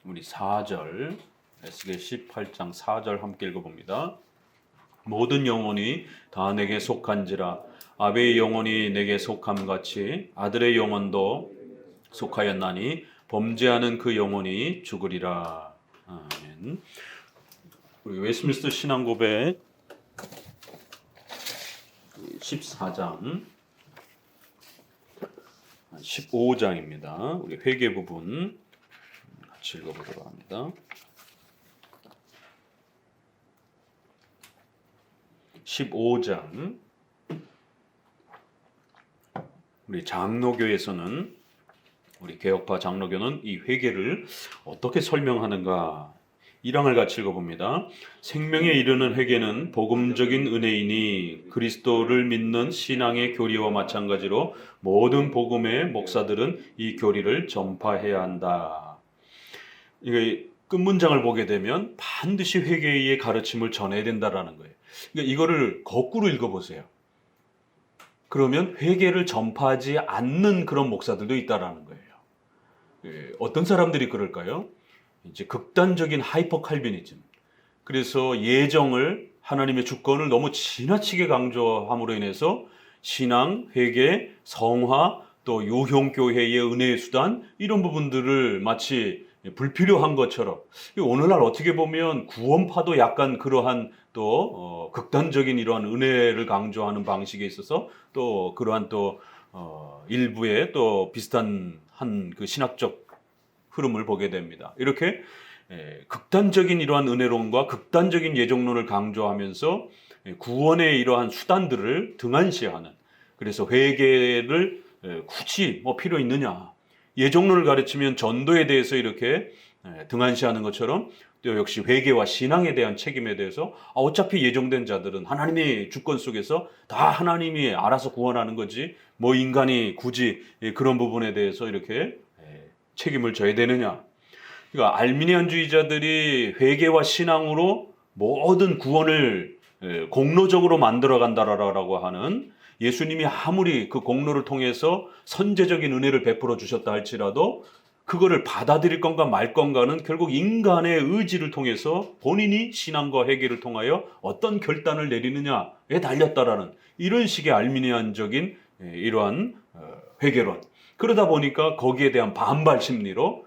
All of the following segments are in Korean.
우리 4절, 에스겔 18장 4절 함께 읽어봅니다. 모든 영혼이 다 내게 속한지라 아베의 영혼이 내게 속함같이 아들의 영혼도 속하였나니 범죄하는 그 영혼이 죽으리라. 아멘. 우리 웨스민스터 신앙고백 14장 15장입니다. 우리 회개 부분 같이 읽어보도록 합니다. 15장 우리 장로교에서는 우리 개혁파 장로교는 이 회개를 어떻게 설명하는가 1항을 같이 읽어봅니다. 생명에 이르는 회개는 복음적인 은혜이니 그리스도를 믿는 신앙의 교리와 마찬가지로 모든 복음의 목사들은 이 교리를 전파해야 한다. 이게 끝문장을 보게 되면 반드시 회개의 가르침을 전해야 된다라는 거예요. 그러니까 이거를 거꾸로 읽어보세요. 그러면 회개를 전파하지 않는 그런 목사들도 있다라는 거예요. 어떤 사람들이 그럴까요? 이제 극단적인 하이퍼 칼빈이즘. 그래서 예정을 하나님의 주권을 너무 지나치게 강조함으로 인해서 신앙, 회개, 성화, 또 유형교회의 은혜의 수단 이런 부분들을 마치 불필요한 것처럼 오늘날 어떻게 보면 구원파도 약간 그러한 또 극단적인 이러한 은혜를 강조하는 방식에 있어서 또 그러한 또 일부의 또 비슷한 한 그 신학적 흐름을 보게 됩니다. 이렇게 극단적인 이러한 은혜론과 극단적인 예정론을 강조하면서 구원의 이러한 수단들을 등한시하는, 그래서 회개를 굳이 뭐 필요 있느냐, 예정론을 가르치면 전도에 대해서 이렇게 등한시하는 것처럼 또 역시 회개와 신앙에 대한 책임에 대해서 어차피 예정된 자들은 하나님의 주권 속에서 다 하나님이 알아서 구원하는 거지 뭐 인간이 굳이 그런 부분에 대해서 이렇게 책임을 져야 되느냐. 그러니까 알미니안주의자들이 회개와 신앙으로 모든 구원을 공로적으로 만들어 간다라고 하는, 예수님이 아무리 그 공로를 통해서 선제적인 은혜를 베풀어 주셨다 할지라도 그거를 받아들일 건가 말 건가는 결국 인간의 의지를 통해서 본인이 신앙과 회개를 통하여 어떤 결단을 내리느냐에 달렸다라는 이런 식의 알미니안적인 이러한 회개론. 그러다 보니까 거기에 대한 반발 심리로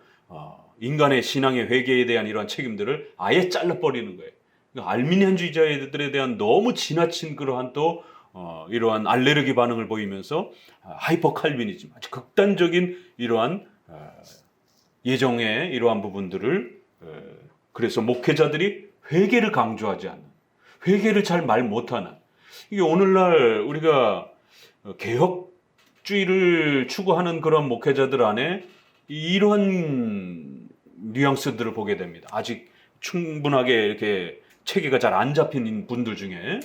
인간의 신앙의 회개에 대한 이러한 책임들을 아예 잘라버리는 거예요. 그러니까 알미니안주의자들에 대한 너무 지나친 그러한 또 이러한 알레르기 반응을 보이면서 하이퍼 칼빈이즘, 아주 극단적인 이러한 예정의 이러한 부분들을, 그래서 목회자들이 회개를 강조하지 않는, 회개를 잘 말 못하는, 이게 오늘날 우리가 개혁주의를 추구하는 그런 목회자들 안에 이러한 뉘앙스들을 보게 됩니다. 아직 충분하게 이렇게 체계가 잘 안 잡힌 분들 중에,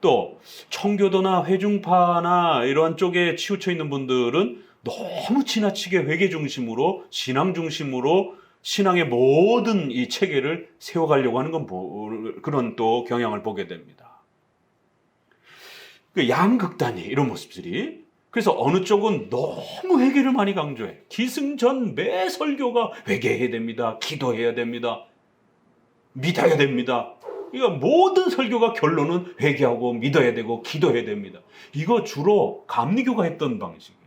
또 청교도나 회중파나 이러한 쪽에 치우쳐 있는 분들은 너무 지나치게 회개 중심으로, 신앙 중심으로 신앙의 모든 이 체계를 세워가려고 하는 건 그런 또 경향을 보게 됩니다. 양극단이 이런 모습들이, 그래서 어느 쪽은 너무 회개를 많이 강조해. 기승전 매 설교가 회개해야 됩니다, 기도해야 됩니다, 믿어야 됩니다. 그러니까 모든 설교가 결론은 회개하고 믿어야 되고 기도해야 됩니다. 이거 주로 감리교가 했던 방식이에요.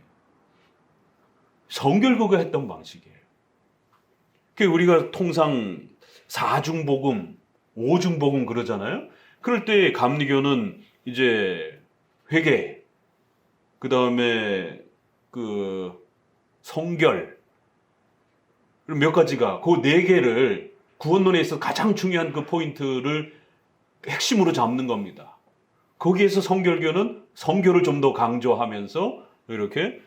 성결교가 했던 방식이에요. 우리가 통상 4중복음, 5중복음 그러잖아요. 그럴 때 감리교는 이제 회개, 그 다음에 그 성결, 몇 가지가 그 네 개를 구원론에 있어서 가장 중요한 그 포인트를 핵심으로 잡는 겁니다. 거기에서 성결교는 성결을 좀 더 강조하면서 이렇게,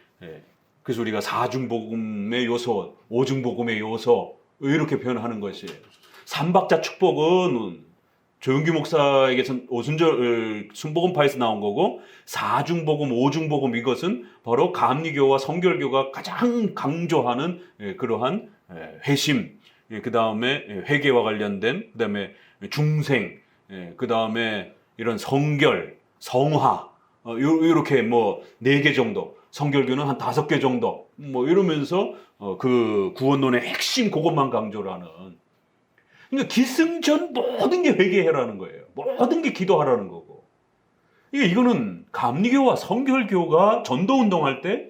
그래서 우리가 4중복음의 요소, 5중복음의 요소 이렇게 표현하는 것이에요. 삼박자 축복은 조용기 목사에게서 오순절 순복음파에서 나온 거고, 4중복음, 5중복음 이것은 바로 감리교와 성결교가 가장 강조하는 그러한 회심, 그 다음에 회개와 관련된, 그 다음에 중생, 그 다음에 이런 성결, 성화, 이렇게 뭐 4개 정도. 성결교는 한 5개 정도 뭐 이러면서 그 구원론의 핵심 그것만 강조를 하는. 그러니까 기승전 모든 게 회개해라는 거예요. 모든 게 기도하라는 거고. 이거는 감리교와 성결교가 전도운동할 때,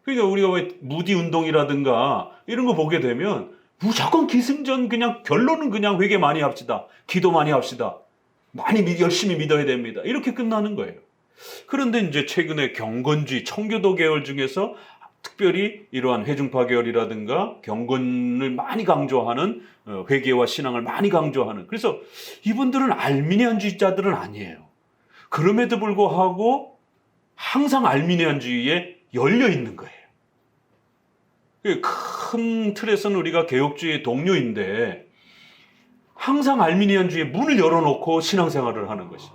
그러니까 우리가 왜 무디 운동이라든가 이런 거 보게 되면 무조건 기승전, 그냥 결론은 그냥 회개 많이 합시다. 기도 많이 합시다. 많이 열심히 믿어야 됩니다. 이렇게 끝나는 거예요. 그런데 이제 최근에 경건주의, 청교도 계열 중에서 특별히 이러한 회중파 계열이라든가 경건을 많이 강조하는, 회개와 신앙을 많이 강조하는, 그래서 이분들은 알미니안주의자들은 아니에요. 그럼에도 불구하고 항상 알미니안주의에 열려 있는 거예요. 큰 틀에서는 우리가 개혁주의의 동료인데 항상 알미니안주의에 문을 열어놓고 신앙생활을 하는 것이.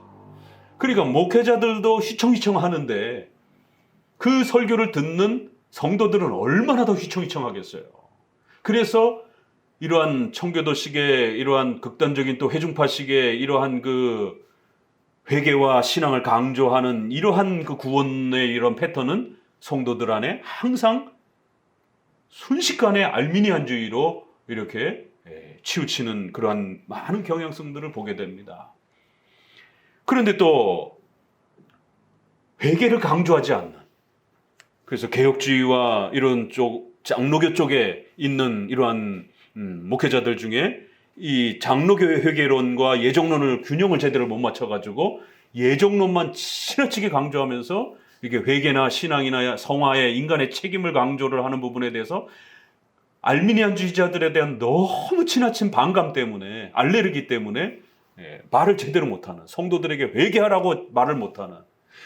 그러니까 목회자들도 휘청휘청 하는데 그 설교를 듣는 성도들은 얼마나 더 휘청휘청하겠어요. 그래서 이러한 청교도식의 이러한 극단적인 또 회중파식의 이러한 그 회개와 신앙을 강조하는 이러한 그 구원의 이런 패턴은 성도들 안에 항상 순식간에 알미니안주의로 이렇게 치우치는 그러한 많은 경향성들을 보게 됩니다. 그런데 또 회개를 강조하지 않는, 그래서 개혁주의와 이런 쪽 장로교 쪽에 있는 이러한 목회자들 중에 이 장로교의 회개론과 예정론을 균형을 제대로 못 맞춰가지고 예정론만 지나치게 강조하면서 이게 회개나 신앙이나 성화의 인간의 책임을 강조를 하는 부분에 대해서 알미니안주의자들에 대한 너무 지나친 반감 때문에, 알레르기 때문에 말을 제대로 못하는, 성도들에게 회개하라고 말을 못하는,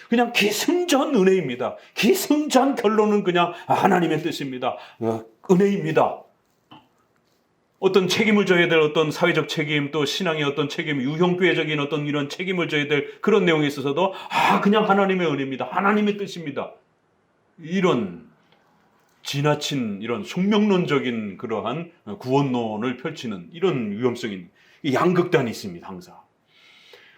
그냥 기승전 은혜입니다. 기승전 결론은 그냥 하나님의 뜻입니다. 은혜입니다. 어떤 책임을 져야 될 어떤 사회적 책임, 또 신앙의 어떤 책임, 유형교회적인 어떤 이런 책임을 져야 될 그런 내용에 있어서도 그냥 하나님의 은혜입니다. 하나님의 뜻입니다. 이런 지나친 이런 숙명론적인 그러한 구원론을 펼치는 이런 위험성이, 양극단이 있습니다. 항상.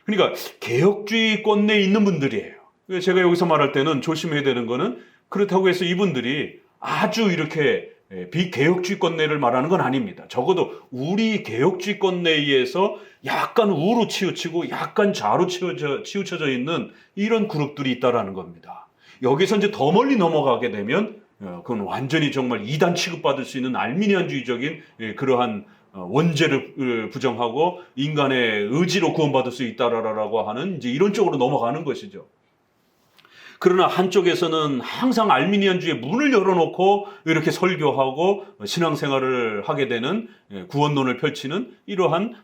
그러니까 개혁주의권 내에 있는 분들이에요. 제가 여기서 말할 때는 조심해야 되는 거는, 그렇다고 해서 이분들이 아주 이렇게 비개혁주의권 내를 말하는 건 아닙니다. 적어도 우리 개혁주의권 내에서 약간 우로 치우치고 약간 좌로 치우쳐져 있는 이런 그룹들이 있다라는 겁니다. 여기서 이제 더 멀리 넘어가게 되면 그건 완전히 정말 이단 취급받을 수 있는 알미니안주의적인 그러한 원죄를 부정하고 인간의 의지로 구원받을 수 있다라고 하는 이제 이런 쪽으로 넘어가는 것이죠. 그러나 한쪽에서는 항상 알미니안주의의 문을 열어놓고 이렇게 설교하고 신앙생활을 하게 되는, 구원론을 펼치는 이러한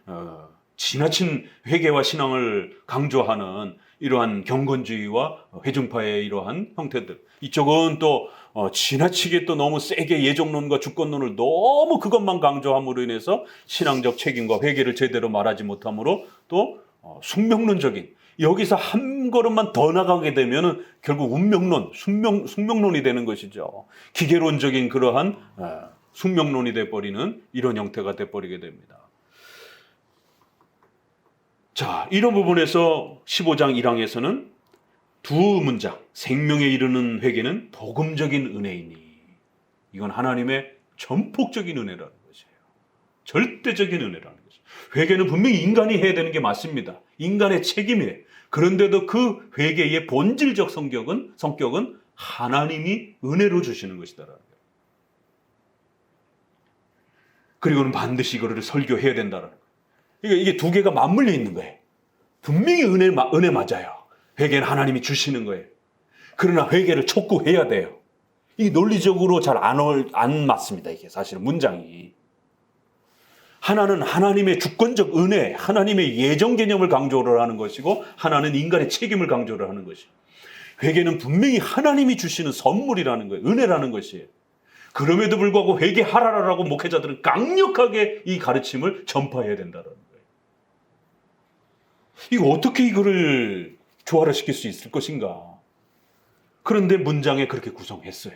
지나친 회개와 신앙을 강조하는 이러한 경건주의와 회중파의 이러한 형태들, 이쪽은 또 지나치게 또 너무 세게 예정론과 주권론을 너무 그것만 강조함으로 인해서 신앙적 책임과 회개를 제대로 말하지 못함으로 또 숙명론적인, 여기서 한 걸음만 더 나가게 되면 결국 운명론, 숙명론이 되는 것이죠. 기계론적인 그러한 숙명론이 돼버리는 이런 형태가 돼버리게 됩니다. 자, 이런 부분에서 15장 1항에서는 두 문장, 생명에 이르는 회개는 복음적인 은혜이니, 이건 하나님의 전폭적인 은혜라는 것이에요. 절대적인 은혜라는 것이에요. 회개는 분명히 인간이 해야 되는 게 맞습니다. 인간의 책임이에요. 그런데도 그 회개의 본질적 성격은 하나님이 은혜로 주시는 것이다라는 거예요. 그리고는 반드시 이거를 설교해야 된다라는 거예요. 이게 두 개가 맞물려 있는 거예요. 분명히 은혜 맞아요. 회개는 하나님이 주시는 거예요. 그러나 회개를 촉구해야 돼요. 이게 논리적으로 잘 안 맞습니다. 이게 사실은 문장이. 하나는 하나님의 주권적 은혜, 하나님의 예정 개념을 강조를 하는 것이고, 하나는 인간의 책임을 강조를 하는 것이에요. 회개는 분명히 하나님이 주시는 선물이라는 거예요. 은혜라는 것이에요. 그럼에도 불구하고 회개하라라고 목회자들은 강력하게 이 가르침을 전파해야 된다는 거예요. 이거 어떻게 이거를 조화를 시킬 수 있을 것인가? 그런데 문장에 그렇게 구성했어요.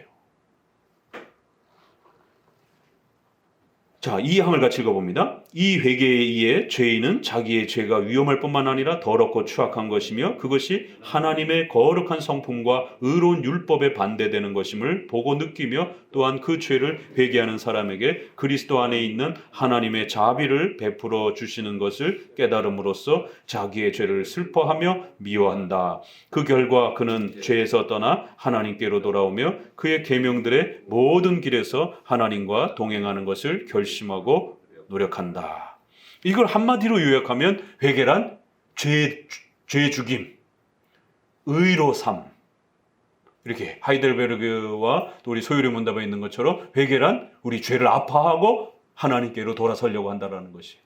자, 이 항을 같이 읽어봅니다. 이 회개에 의해 죄인은 자기의 죄가 위험할 뿐만 아니라 더럽고 추악한 것이며 그것이 하나님의 거룩한 성품과 의로운 율법에 반대되는 것임을 보고 느끼며 또한 그 죄를 회개하는 사람에게 그리스도 안에 있는 하나님의 자비를 베풀어 주시는 것을 깨달음으로써 자기의 죄를 슬퍼하며 미워한다. 그 결과 그는 죄에서 떠나 하나님께로 돌아오며 그의 계명들의 모든 길에서 하나님과 동행하는 것을 결심하고 노력한다. 이걸 한마디로 요약하면 회개란 죄 죽임, 의로 삼. 이렇게 하이델베르그와 또 우리 소유리 문답에 있는 것처럼 회개란 우리 죄를 아파하고 하나님께로 돌아서려고 한다는 것이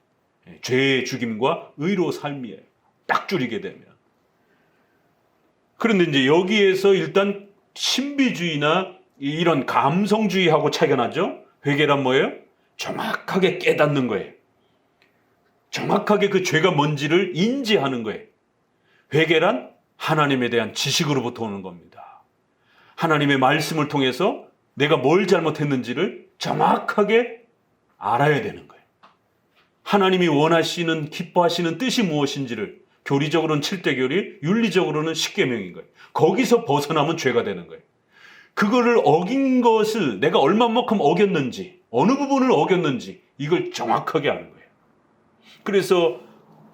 죄의 죽임과 의로 삶이에요. 딱 줄이게 되면. 그런데 이제 여기에서 일단 신비주의나 이런 감성주의하고 차이가 나죠. 회개란 뭐예요? 정확하게 깨닫는 거예요. 정확하게 그 죄가 뭔지를 인지하는 거예요. 회개란 하나님에 대한 지식으로부터 오는 겁니다. 하나님의 말씀을 통해서 내가 뭘 잘못했는지를 정확하게 알아야 되는 거예요. 하나님이 원하시는, 기뻐하시는 뜻이 무엇인지를 교리적으로는 7대 교리, 윤리적으로는 10계명인 거예요. 거기서 벗어나면 죄가 되는 거예요. 그거를 어긴 것을 내가 얼마만큼 어겼는지, 어느 부분을 어겼는지 이걸 정확하게 아는 거예요. 그래서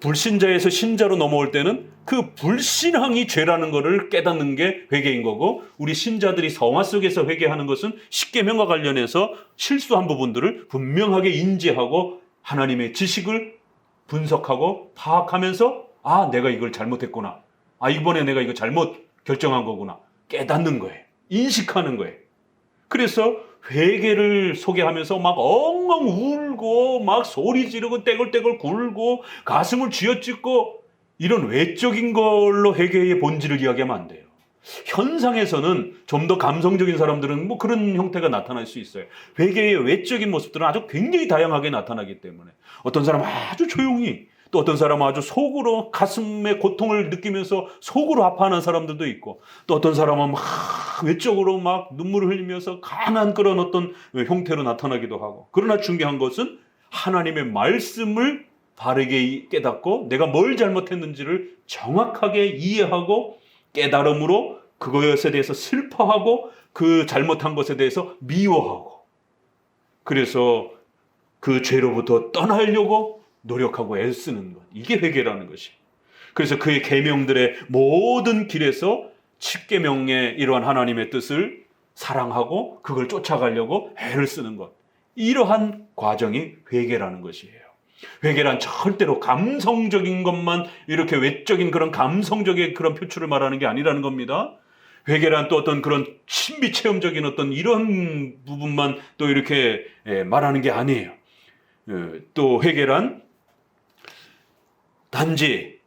불신자에서 신자로 넘어올 때는 그 불신앙이 죄라는 것을 깨닫는 게 회개인 거고, 우리 신자들이 성화 속에서 회개하는 것은 십계명과 관련해서 실수한 부분들을 분명하게 인지하고 하나님의 지식을 분석하고 파악하면서 아, 내가 이걸 잘못했구나. 아, 이번에 내가 이거 잘못 결정한 거구나. 깨닫는 거예요. 인식하는 거예요. 그래서 회개를 소개하면서 막 엉엉 울고 막 소리 지르고 떼굴떼굴 굴고 가슴을 쥐어찢고 이런 외적인 걸로 회개의 본질을 이야기하면 안 돼요. 현상에서는 좀 더 감성적인 사람들은 뭐 그런 형태가 나타날 수 있어요. 회개의 외적인 모습들은 아주 굉장히 다양하게 나타나기 때문에 어떤 사람은 아주 조용히, 또 어떤 사람은 아주 속으로 가슴의 고통을 느끼면서 속으로 아파하는 사람들도 있고, 또 어떤 사람은 막 외적으로 막 눈물을 흘리면서 강한 그런 어떤 형태로 나타나기도 하고. 그러나 중요한 것은 하나님의 말씀을 바르게 깨닫고 내가 뭘 잘못했는지를 정확하게 이해하고 깨달음으로 그것에 대해서 슬퍼하고 그 잘못한 것에 대해서 미워하고, 그래서 그 죄로부터 떠나려고 노력하고 애쓰는 것, 이게 회개라는 것이. 그래서 그의 계명들의 모든 길에서 10계명의 이러한 하나님의 뜻을 사랑하고 그걸 쫓아가려고 애를 쓰는 것, 이러한 과정이 회개라는 것이에요. 회개란 절대로 감성적인 것만, 이렇게 외적인 그런 감성적인 그런 표출을 말하는 게 아니라는 겁니다. 회개란 또 어떤 그런 신비 체험적인 어떤 이런 부분만 또 이렇게 말하는 게 아니에요. 또 회개란 단지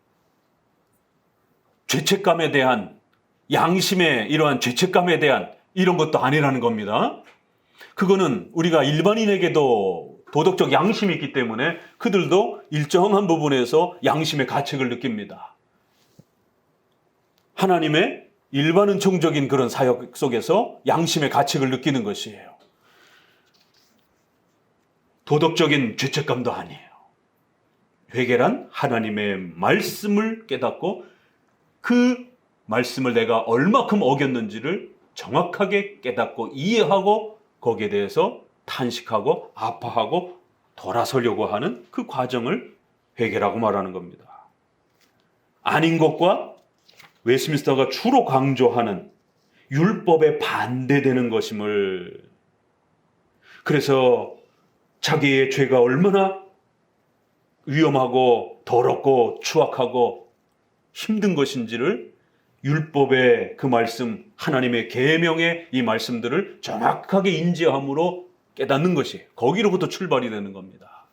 죄책감에 대한, 양심의 이러한 죄책감에 대한 이런 것도 아니라는 겁니다. 그거는 우리가 일반인에게도 도덕적 양심이 있기 때문에 그들도 일정한 부분에서 양심의 가책을 느낍니다. 하나님의 일반은총적인 그런 사역 속에서 양심의 가책을 느끼는 것이에요. 도덕적인 죄책감도 아니에요. 회개란 하나님의 말씀을 깨닫고 그 말씀을 내가 얼마큼 어겼는지를 정확하게 깨닫고 이해하고 거기에 대해서 탄식하고 아파하고 돌아서려고 하는 그 과정을 회개라고 말하는 겁니다. 아닌 것과 웨스민스터가 주로 강조하는 율법에 반대되는 것임을, 그래서 자기의 죄가 얼마나 위험하고 더럽고 추악하고 힘든 것인지를 율법의 그 말씀, 하나님의 계명의 이 말씀들을 정확하게 인지함으로 깨닫는 것이, 거기로부터 출발이 되는 겁니다.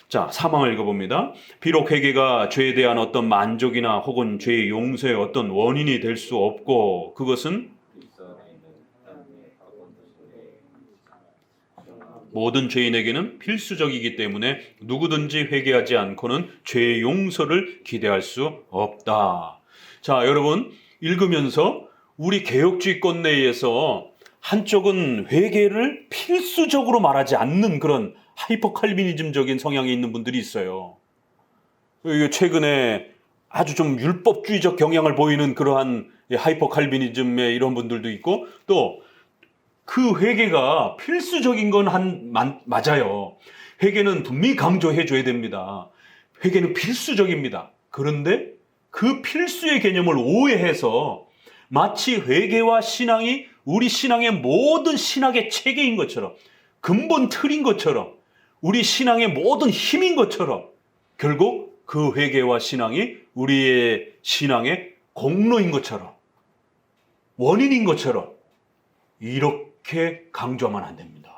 자, 3항을 읽어봅니다. 비록 회개가 죄에 대한 어떤 만족이나 혹은 죄의 용서의 어떤 원인이 될 수 없고, 그것은 모든 죄인에게는 필수적이기 때문에 누구든지 회개하지 않고는 죄의 용서를 기대할 수 없다. 자, 여러분, 읽으면서 우리 개혁주의권 내에서 한쪽은 회개를 필수적으로 말하지 않는 그런 하이퍼 칼비니즘적인 성향이 있는 분들이 있어요. 최근에 아주 좀 율법주의적 경향을 보이는 그러한 하이퍼 칼비니즘의 이런 분들도 있고, 또 그 회개가 필수적인 건 맞아요. 회개는 분명히 강조해 줘야 됩니다. 회개는 필수적입니다. 그런데 그 필수의 개념을 오해해서 마치 회개와 신앙이 우리 신앙의 모든 신학의 체계인 것처럼, 근본 틀인 것처럼, 우리 신앙의 모든 힘인 것처럼, 결국 그 회개와 신앙이 우리의 신앙의 공로인 것처럼, 원인인 것처럼 이렇게 강조하면 안 됩니다.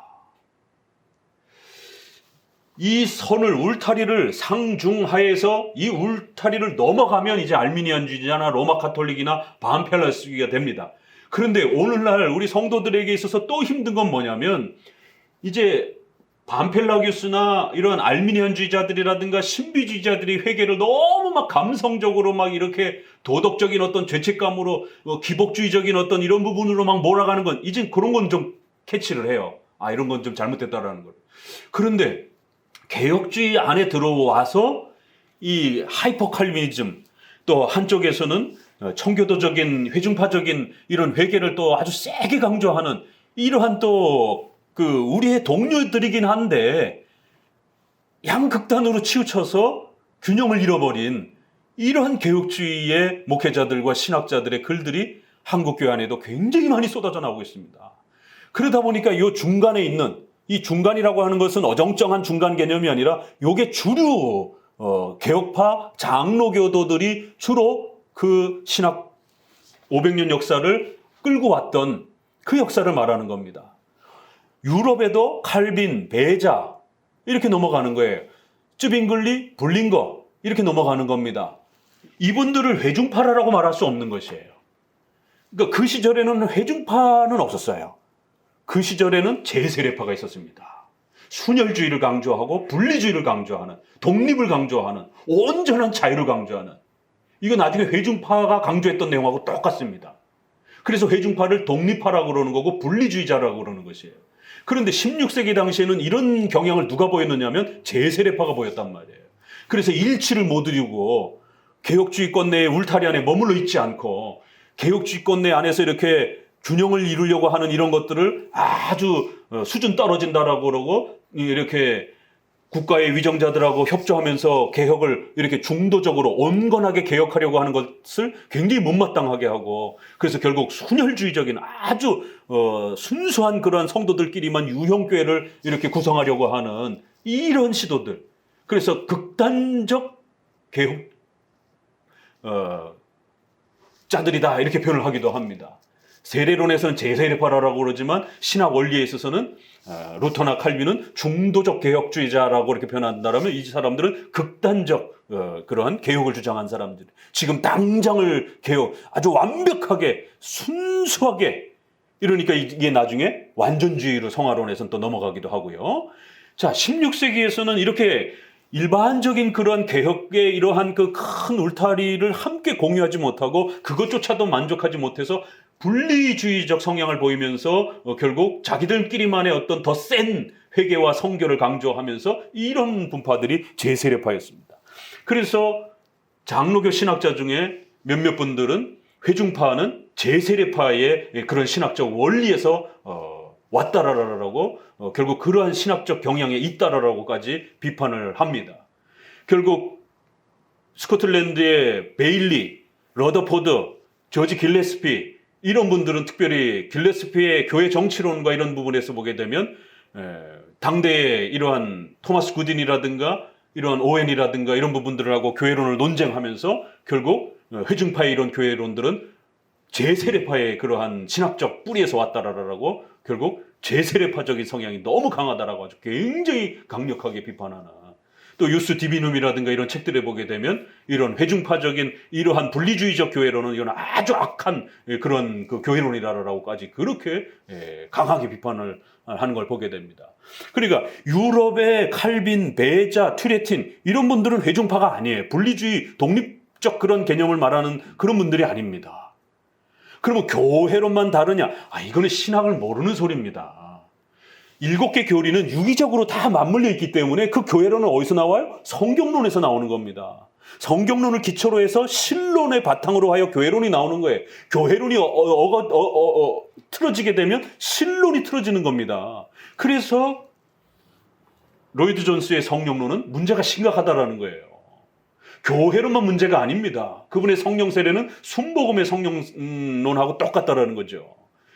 이 선을, 울타리를 상중하에서 이 울타리를 넘어가면 이제 알미니안주의자나 로마 카톨릭이나 반펠라스주의가 됩니다. 그런데 오늘날 우리 성도들에게 있어서 또 힘든 건 뭐냐면, 이제 반펠라기우스나 이런 알미니안주의자들이라든가 신비주의자들이 회개를 너무 막 감성적으로 막 이렇게 도덕적인 어떤 죄책감으로 기복주의적인 어떤 이런 부분으로 막 몰아가는 건, 이제 그런 건 좀 캐치를 해요. 아, 이런 건 좀 잘못됐다라는 걸. 그런데 개혁주의 안에 들어와서 이 하이퍼 칼비니즘, 또 한쪽에서는 청교도적인 회중파적인 이런 회개를 또 아주 세게 강조하는 이러한 또 우리의 동료들이긴 한데 양극단으로 치우쳐서 균형을 잃어버린 이러한 개혁주의의 목회자들과 신학자들의 글들이 한국교회 안에도 굉장히 많이 쏟아져 나오고 있습니다. 그러다 보니까 이 중간에 있는, 이 중간이라고 하는 것은 어정쩡한 중간 개념이 아니라 요게 주류 개혁파 장로교도들이 주로 그 신학 500년 역사를 끌고 왔던 그 역사를 말하는 겁니다. 유럽에도 칼빈, 베자 이렇게 넘어가는 거예요. 쯔빙글리, 불링거 이렇게 넘어가는 겁니다. 이분들을 회중파라고 말할 수 없는 것이에요. 그러니까 그 시절에는 회중파는 없었어요. 그 시절에는 제세례파가 있었습니다. 순혈주의를 강조하고 분리주의를 강조하는, 독립을 강조하는, 온전한 자유를 강조하는, 이거 나중에 회중파가 강조했던 내용하고 똑같습니다. 그래서 회중파를 독립파라고 그러는 거고 분리주의자라고 그러는 것이에요. 그런데 16세기 당시에는 이런 경향을 누가 보였느냐면 제세례파가 보였단 말이에요. 그래서 일치를 못 이루고 개혁주의권 내에 울타리 안에 머물러 있지 않고 개혁주의권 내 안에서 이렇게 균형을 이루려고 하는 이런 것들을 아주 수준 떨어진다라고 그러고 이렇게 국가의 위정자들하고 협조하면서 개혁을 이렇게 중도적으로 온건하게 개혁하려고 하는 것을 굉장히 못마땅하게 하고, 그래서 결국 순혈주의적인 아주 순수한 그러한 성도들끼리만 유형교회를 이렇게 구성하려고 하는 이런 시도들, 그래서 극단적 개혁 자들이다 이렇게 표현을 하기도 합니다. 세례론에서는 제세례파라고 그러지만 신학 원리에 있어서는 루터나 칼빈은 중도적 개혁주의자라고 이렇게 표현한다면 이 사람들은 극단적 그러한 개혁을 주장한 사람들. 지금 당장을 개혁, 아주 완벽하게 순수하게, 이러니까 이게 나중에 완전주의로 성화론에서는 또 넘어가기도 하고요. 자, 16세기에서는 이렇게 일반적인 그런 개혁의 이러한 그 큰 울타리를 함께 공유하지 못하고 그것조차도 만족하지 못해서 분리주의적 성향을 보이면서 결국 자기들끼리만의 어떤 더 센 회개와 성교를 강조하면서 이런 분파들이 제세례파였습니다. 그래서 장로교 신학자 중에 몇몇 분들은 회중파는 제세례파의 그런 신학적 원리에서 왔다라라고 결국 그러한 신학적 경향에 있다라고까지 비판을 합니다. 결국 스코틀랜드의 베일리, 러더포드, 조지 길레스피 이런 분들은 특별히 길레스피의 교회 정치론과 이런 부분에서 보게 되면 당대의 이러한 토마스 구딘이라든가 이러한 오웬이라든가 이런 부분들하고 교회론을 논쟁하면서 결국 회중파의 이런 교회론들은 제세례파의 그러한 신학적 뿌리에서 왔다라고 결국 제세례파적인 성향이 너무 강하다라고 아주 굉장히 강력하게 비판하는, 또 유스 디비눔이라든가 이런 책들에 보게 되면 이런 회중파적인 이러한 분리주의적 교회론은 이건 아주 악한 그런 그 교회론이라고까지 그렇게 강하게 비판을 하는 걸 보게 됩니다. 그러니까 유럽의 칼빈, 베자, 튜레틴 이런 분들은 회중파가 아니에요. 분리주의, 독립적 그런 개념을 말하는 그런 분들이 아닙니다. 그러면 교회론만 다르냐? 이거는 신학을 모르는 소리입니다. 7개 교리는 유기적으로 다 맞물려 있기 때문에 그 교회론은 어디서 나와요? 성경론에서 나오는 겁니다. 성경론을 기초로 해서 신론의 바탕으로 하여 교회론이 나오는 거예요. 교회론이 틀어지게 되면 신론이 틀어지는 겁니다. 그래서 로이드 존스의 성령론은 문제가 심각하다라는 거예요. 교회론만 문제가 아닙니다. 그분의 성령 세례는 순복음의 성령론하고 똑같다라는 거죠.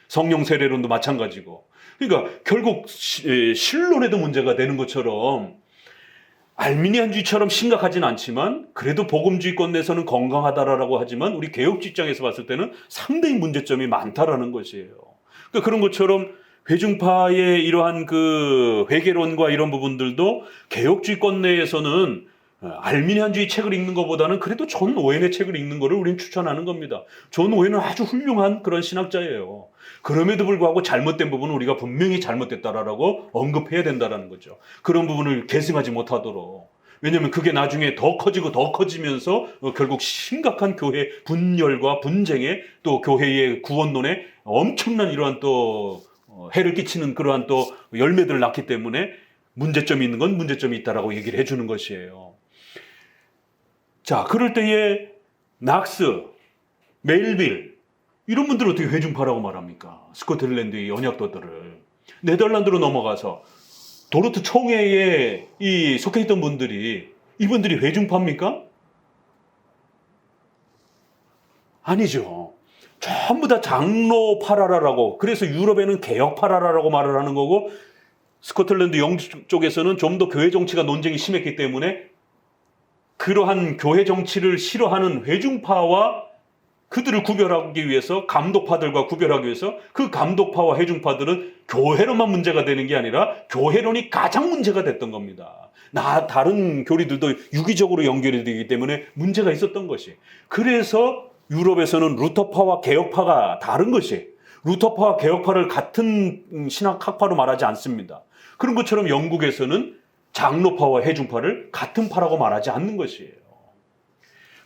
성령 세례론도 마찬가지고. 그러니까 결국 신론에도 문제가 되는 것처럼 알미니안주의처럼 심각하진 않지만 그래도 복음주의권 내에서는 건강하다라고 하지만 우리 개혁주의 입장에서 봤을 때는 상당히 문제점이 많다라는 것이에요. 그러니까 그런 것처럼 회중파의 이러한 그 회계론과 이런 부분들도 개혁주의권 내에서는 알미니안주의 책을 읽는 것보다는 그래도 존 오웬의 책을 읽는 것을 우리는 추천하는 겁니다. 존 오웬은 아주 훌륭한 그런 신학자예요. 그럼에도 불구하고 잘못된 부분은 우리가 분명히 잘못됐다라고 언급해야 된다라는 거죠. 그런 부분을 계승하지 못하도록. 왜냐하면 그게 나중에 더 커지고 더 커지면서 결국 심각한 교회 분열과 분쟁에 또 교회의 구원론에 엄청난 이러한 또 해를 끼치는 그러한 또 열매들을 낳기 때문에 문제점이 있는 건 문제점이 있다라고 얘기를 해주는 것이에요. 자, 그럴 때에 낙스, 멜빌 이런 분들을 어떻게 회중파라고 말합니까? 스코틀랜드의 언약도들을 네덜란드로 넘어가서 도로트 총회에 속해 있던 분들이 이분들이 회중파입니까? 아니죠. 전부 다 장로파라라고, 그래서 유럽에는 개혁파라라고 말을 하는 거고 스코틀랜드 영주 쪽에서는 좀 더 교회 정치가 논쟁이 심했기 때문에 그러한 교회 정치를 싫어하는 회중파와 그들을 구별하기 위해서 감독파들과 구별하기 위해서 그 감독파와 회중파들은 교회론만 문제가 되는 게 아니라 교회론이 가장 문제가 됐던 겁니다. 다른 교리들도 유기적으로 연결이 되기 때문에 문제가 있었던 것이. 그래서 유럽에서는 루터파와 개혁파가 다른 것이. 루터파와 개혁파를 같은 신학학파로 말하지 않습니다. 그런 것처럼 영국에서는 장로파와 회중파를 같은 파라고 말하지 않는 것이에요.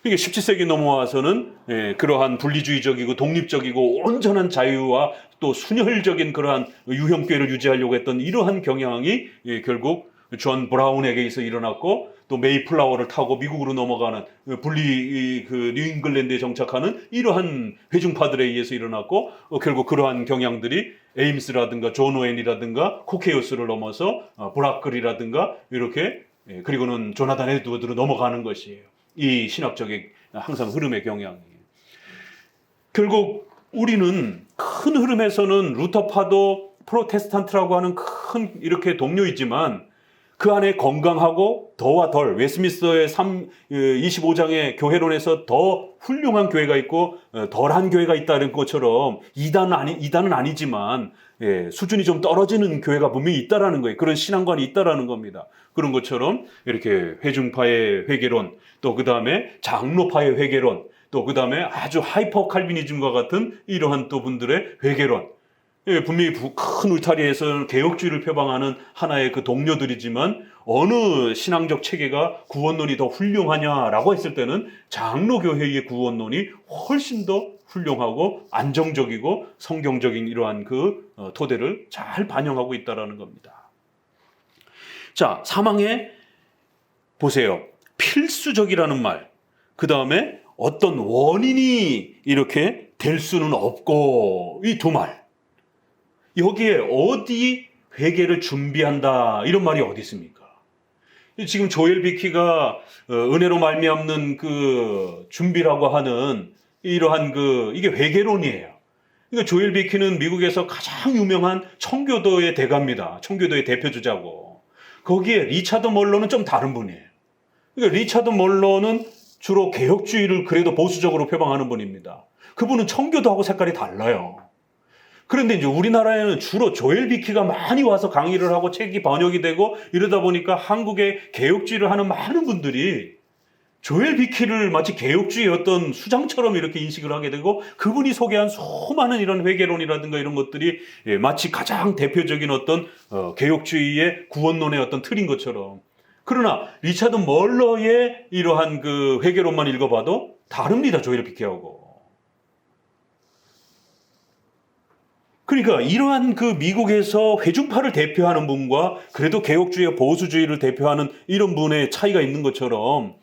그러니까 17세기 넘어와서는 그러한 분리주의적이고 독립적이고 온전한 자유와 또 순혈적인 그러한 유형교회를 유지하려고 했던 이러한 경향이 결국 존 브라운에게 의해서 일어났고 또 메이플라워를 타고 미국으로 넘어가는 뉴잉글랜드에 정착하는 이러한 회중파들에 의해서 일어났고 결국 그러한 경향들이 에임스라든가 존 오웬이라든가 코케우스를 넘어서 브라클이라든가 이렇게 그리고는 조나단 에드워드로 넘어가는 것이에요. 이 신학적인 항상 흐름의 경향이. 결국 우리는 큰 흐름에서는 루터파도 프로테스탄트라고 하는 큰 이렇게 동료이지만 그 안에 건강하고 더와 덜 웨스민스터의 25장의 교회론에서 더 훌륭한 교회가 있고 덜한 교회가 있다는 것처럼 이단은 아니지만 수준이 좀 떨어지는 교회가 분명히 있다라는 거예요. 그런 신앙관이 있다라는 겁니다. 그런 것처럼 이렇게 회중파의 회계론, 또 그 다음에 장로파의 회계론, 또 그 다음에 아주 하이퍼 칼비니즘과 같은 이러한 또 분들의 회계론. 분명히 큰 울타리에서 개혁주의를 표방하는 하나의 그 동료들이지만 어느 신앙적 체계가 구원론이 더 훌륭하냐라고 했을 때는 장로교회의 구원론이 훨씬 더 훌륭하고 안정적이고 성경적인 이러한 그 토대를 잘 반영하고 있다는 겁니다. 자, 사망에 보세요. 필수적이라는 말, 그 다음에 어떤 원인이 이렇게 될 수는 없고, 이 두 말. 여기에 어디 회개를 준비한다 이런 말이 어디 있습니까? 지금 조엘 비키가 은혜로 말미암는 그 준비라고 하는 이러한 이게 회개론이에요. 그러니까 조엘 비키는 미국에서 가장 유명한 청교도의 대가입니다. 청교도의 대표주자고. 거기에 리차드 멀러는 좀 다른 분이에요. 그러니까 리차드 멀러는 주로 개혁주의를 그래도 보수적으로 표방하는 분입니다. 그분은 청교도하고 색깔이 달라요. 그런데 이제 우리나라에는 주로 조엘 비키가 많이 와서 강의를 하고 책이 번역이 되고 이러다 보니까 한국의 개혁주의를 하는 많은 분들이 조엘 비키를 마치 개혁주의의 어떤 수장처럼 이렇게 인식을 하게 되고 그분이 소개한 수많은 이런 회계론이라든가 이런 것들이 마치 가장 대표적인 어떤 개혁주의의 구원론의 어떤 틀인 것처럼. 그러나 리차드 멀러의 이러한 그 회계론만 읽어봐도 다릅니다. 조엘 비키하고. 그러니까 이러한 그 미국에서 회중파를 대표하는 분과 그래도 개혁주의와 보수주의를 대표하는 이런 분의 차이가 있는 것처럼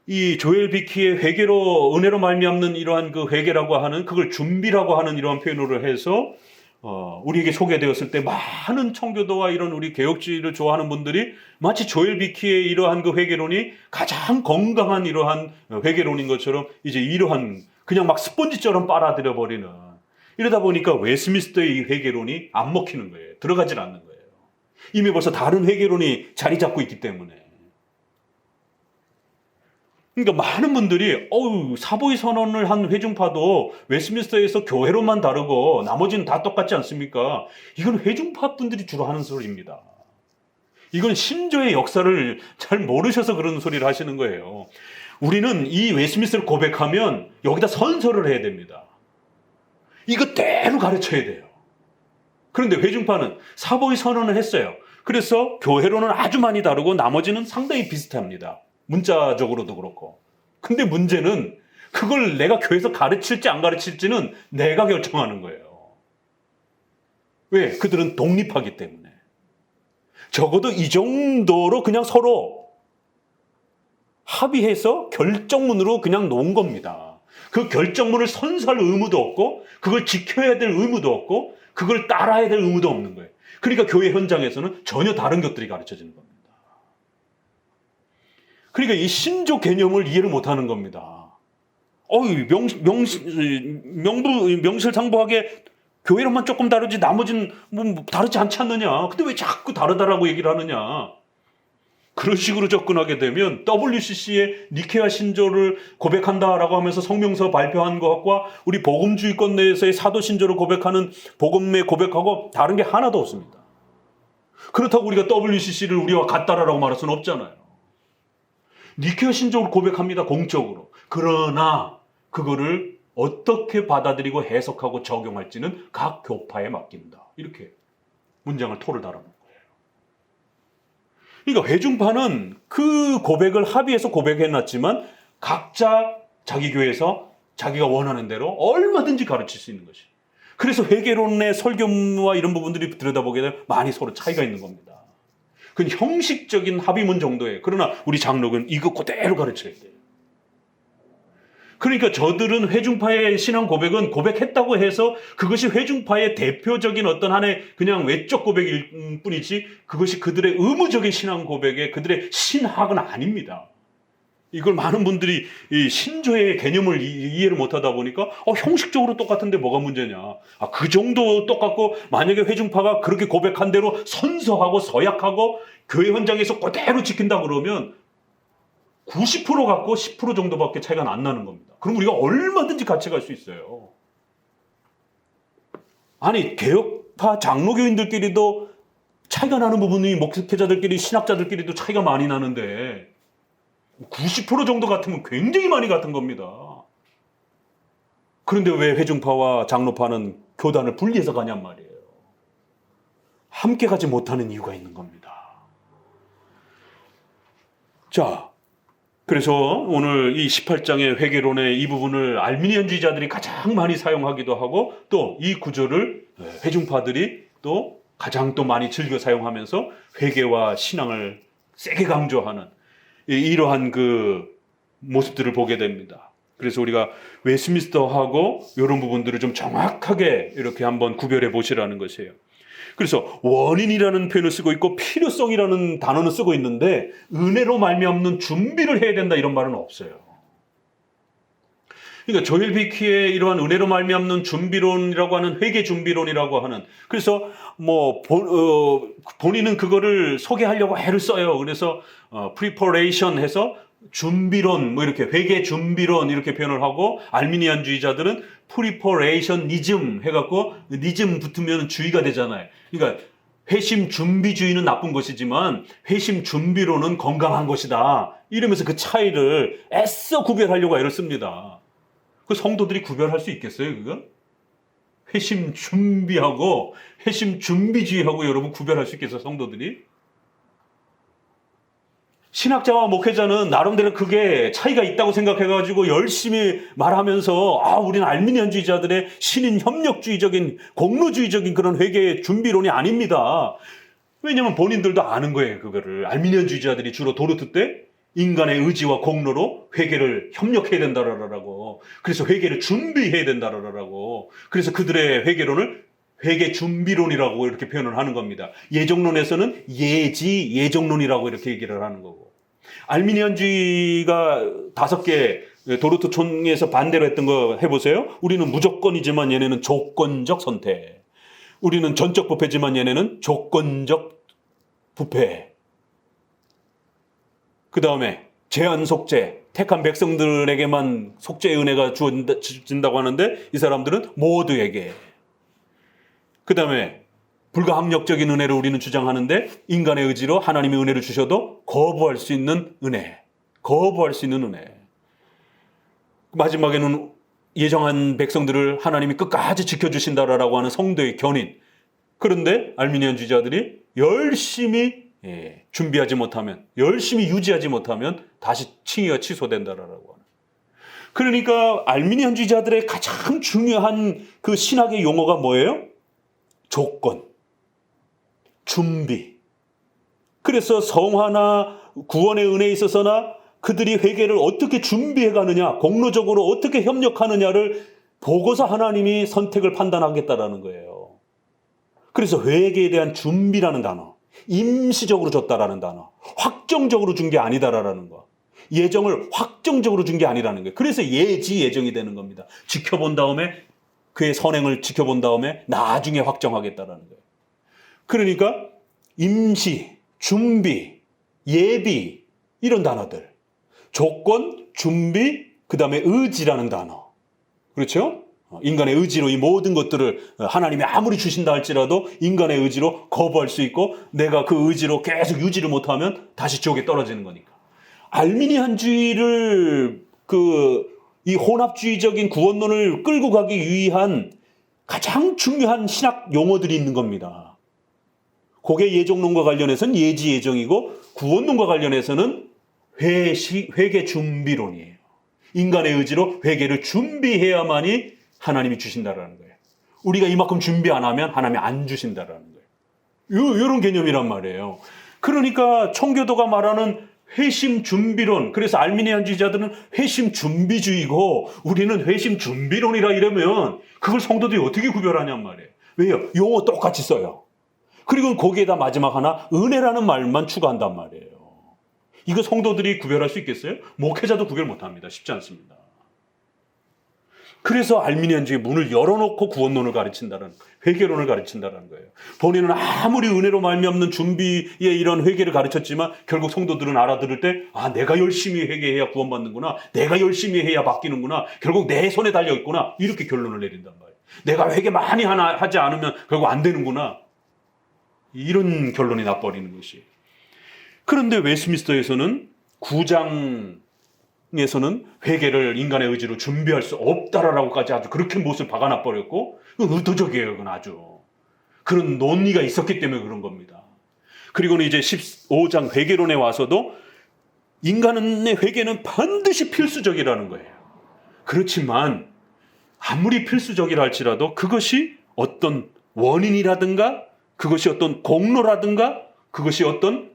이 조엘 비키의 회개로 은혜로 말미암는 이러한 그 회개라고 하는 그걸 준비라고 하는 이러한 표현으로 해서 우리에게 소개되었을 때 많은 청교도와 이런 우리 개혁주의를 좋아하는 분들이 마치 조엘 비키의 이러한 그 회개론이 가장 건강한 이러한 회개론인 것처럼 이제 이러한 그냥 막 스펀지처럼 빨아들여 버리는, 이러다 보니까 웨스민스터의 이 회개론이 안 먹히는 거예요. 들어가질 않는 거예요. 이미 벌써 다른 회개론이 자리 잡고 있기 때문에. 그러니까 많은 분들이 사보이 선언을 한 회중파도 웨스민스터에서 교회론만 다르고 나머지는 다 똑같지 않습니까? 이건 회중파 분들이 주로 하는 소리입니다. 이건 신조의 역사를 잘 모르셔서 그런 소리를 하시는 거예요. 우리는 이 웨스민스터를 고백하면 여기다 선서를 해야 됩니다. 이것대로 가르쳐야 돼요. 그런데 회중파는 사보이 선언을 했어요. 그래서 교회론은 아주 많이 다르고 나머지는 상당히 비슷합니다. 문자적으로도 그렇고. 근데 문제는 그걸 내가 교회에서 가르칠지 안 가르칠지는 내가 결정하는 거예요. 왜? 그들은 독립하기 때문에. 적어도 이 정도로 그냥 서로 합의해서 결정문으로 그냥 놓은 겁니다. 그 결정문을 선서할 의무도 없고 그걸 지켜야 될 의무도 없고 그걸 따라야 될 의무도 없는 거예요. 그러니까 교회 현장에서는 전혀 다른 것들이 가르쳐지는 겁니다. 그러니까 이 신조 개념을 이해를 못하는 겁니다. 명실상부하게 교회론만 조금 다르지 나머지는 뭐 다르지 않지 않느냐. 근데 왜 자꾸 다르다라고 얘기를 하느냐. 그런 식으로 접근하게 되면 WCC의 니케아 신조를 고백한다라고 하면서 성명서 발표한 것과 우리 복음주의권 내에서의 사도 신조를 고백하는 복음의 고백하고 다른 게 하나도 없습니다. 그렇다고 우리가 WCC를 우리와 같다라고 말할 수는 없잖아요. 니케아 신조를 고백합니다. 공적으로. 그러나 그거를 어떻게 받아들이고 해석하고 적용할지는 각 교파에 맡긴다. 이렇게 문장을 토를 달아놓은 거예요. 그러니까 회중파는 그 고백을 합의해서 고백해놨지만 각자 자기 교회에서 자기가 원하는 대로 얼마든지 가르칠 수 있는 것이. 그래서 회개론의 설교와 이런 부분들이 들여다보게 되면 많이 서로 차이가 있는 겁니다. 그건 형식적인 합의문 정도예요. 그러나 우리 장로는 이거 그대로 가르쳐야 돼요. 그러니까 저들은 회중파의 신앙 고백은 고백했다고 해서 그것이 회중파의 대표적인 어떤 하나의 그냥 외적 고백일 뿐이지 그것이 그들의 의무적인 신앙 고백의 그들의 신학은 아닙니다. 이걸 많은 분들이 이 신조의 개념을 이해를 못하다 보니까 형식적으로 똑같은데 뭐가 문제냐. 그 정도 똑같고 만약에 회중파가 그렇게 고백한 대로 선서하고 서약하고 교회 현장에서 그대로 지킨다 그러면 90% 갖고 10% 정도밖에 차이가 안 나는 겁니다. 그럼 우리가 얼마든지 같이 갈 수 있어요. 아니 개혁파 장로교인들끼리도 차이가 나는 부분이 목회자들끼리 신학자들끼리도 차이가 많이 나는데 90% 정도 같으면 굉장히 많이 같은 겁니다. 그런데 왜 회중파와 장로파는 교단을 분리해서 가냔 말이에요. 함께 가지 못하는 이유가 있는 겁니다. 자, 그래서 오늘 이 18장의 회개론의 이 부분을 알미니안주의자들이 가장 많이 사용하기도 하고 또 이 구절을 회중파들이 또 가장 또 많이 즐겨 사용하면서 회개와 신앙을 세게 강조하는 이러한 그 모습들을 보게 됩니다. 그래서 우리가 웨스민스터하고 이런 부분들을 좀 정확하게 이렇게 한번 구별해 보시라는 것이에요. 그래서 원인이라는 표현을 쓰고 있고 필요성이라는 단어는 쓰고 있는데 은혜로 말미암는 준비를 해야 된다 이런 말은 없어요. 그러니까 조엘 비키의 이러한 은혜로 말미암는 준비론이라고 하는 회개 준비론이라고 하는, 그래서 뭐 본인은 그거를 소개하려고 애를 써요. 그래서 preparation 해서 준비론 뭐 이렇게 회개 준비론 이렇게 표현을 하고 알미니안주의자들은 preparationism 해갖고 니즘 붙으면 주의가 되잖아요. 그러니까 회심 준비주의는 나쁜 것이지만 회심 준비론은 건강한 것이다. 이러면서 그 차이를 애써 구별하려고 애를 씁니다. 그 성도들이 구별할 수 있겠어요, 그거? 회심 준비하고 회심 준비주의하고 여러분 구별할 수 있겠어요, 성도들이? 신학자와 목회자는 나름대로 그게 차이가 있다고 생각해가지고 열심히 말하면서 우리는 알미니안주의자들의 신인 협력주의적인 공로주의적인 그런 회개의 준비론이 아닙니다. 왜냐하면 본인들도 아는 거예요. 그거를 알미니안주의자들이 주로 도르트 때 인간의 의지와 공로로 회개를 협력해야 된다라고, 그래서 회개를 준비해야 된다라고, 그래서 그들의 회개론을 회개 준비론이라고 이렇게 표현을 하는 겁니다. 예정론에서는 예정론이라고 이렇게 얘기를 하는 거고, 알미니안주의가 5개 도르트 총회에서 반대로 했던 거 해보세요. 우리는 무조건이지만 얘네는 조건적 선택. 우리는 전적 부패지만 얘네는 조건적 부패. 그 다음에 제한 속죄, 택한 백성들에게만 속죄의 은혜가 주어진다고 하는데 이 사람들은 모두에게. 그 다음에 불가항력적인 은혜를 우리는 주장하는데 인간의 의지로 하나님의 은혜를 주셔도 거부할 수 있는 은혜. 거부할 수 있는 은혜. 마지막에는 예정한 백성들을 하나님이 끝까지 지켜주신다라고 하는 성도의 견인. 그런데 알미니안주의자들이 열심히 준비하지 못하면, 열심히 유지하지 못하면 다시 칭의가 취소된다라고 하는. 그러니까 알미니안주의자들의 가장 중요한 그 신학의 용어가 뭐예요? 조건, 준비. 그래서 성화나 구원의 은혜에 있어서나 그들이 회개를 어떻게 준비해 가느냐, 공로적으로 어떻게 협력하느냐를 보고서 하나님이 선택을 판단하겠다라는 거예요. 그래서 회개에 대한 준비라는 단어, 임시적으로 줬다라는 단어, 확정적으로 준 게 아니다라는 거, 예정을 확정적으로 준 게 아니라는 거예요. 그래서 예정이 되는 겁니다. 지켜본 다음에 그의 선행을 지켜본 다음에 나중에 확정하겠다라는 거예요. 그러니까 임시, 준비, 예비 이런 단어들, 조건, 준비, 그 다음에 의지라는 단어. 그렇죠? 인간의 의지로 이 모든 것들을 하나님이 아무리 주신다 할지라도 인간의 의지로 거부할 수 있고 내가 그 의지로 계속 유지를 못하면 다시 지옥에 떨어지는 거니까. 알미니안주의를 이 혼합주의적인 구원론을 끌고 가기 위한 가장 중요한 신학 용어들이 있는 겁니다. 그게 예정론과 관련해서는 예정이고 구원론과 관련해서는 회개 준비론이에요. 인간의 의지로 회개를 준비해야만이 하나님이 주신다라는 거예요. 우리가 이만큼 준비 안 하면 하나님이 안 주신다라는 거예요. 이런 개념이란 말이에요. 그러니까 청교도가 말하는 회심 준비론, 그래서 알미니안주의자들은 회심 준비주의고 우리는 회심 준비론이라 이러면 그걸 성도들이 어떻게 구별하냔 말이에요. 왜요? 용어 똑같이 써요. 그리고 거기에다 마지막 하나 은혜라는 말만 추가한단 말이에요. 이거 성도들이 구별할 수 있겠어요? 목회자도 구별 못합니다. 쉽지 않습니다. 그래서 알미니안주의 문을 열어놓고 구원론을 가르친다는, 회개론을 가르친다는 거예요. 본인은 아무리 은혜로 말미암는 준비의 이런 회개를 가르쳤지만 결국 성도들은 알아들을 때 내가 열심히 회개해야 구원받는구나, 내가 열심히 해야 바뀌는구나, 결국 내 손에 달려있구나, 이렇게 결론을 내린단 말이에요. 내가 회개 많이 하지 않으면 결국 안 되는구나, 이런 결론이 나버리는 것이. 그런데 웨스트민스터에서는 9장에서는 회개를 인간의 의지로 준비할 수 없다라고까지 아주 그렇게 못을 박아놔 버렸고, 그건 의도적이에요. 그건 아주 그런 논리가 있었기 때문에 그런 겁니다. 그리고는 이제 15장 회개론에 와서도 인간의 회개는 반드시 필수적이라는 거예요. 그렇지만 아무리 필수적이라 할지라도 그것이 어떤 원인이라든가 그것이 어떤 공로라든가 그것이 어떤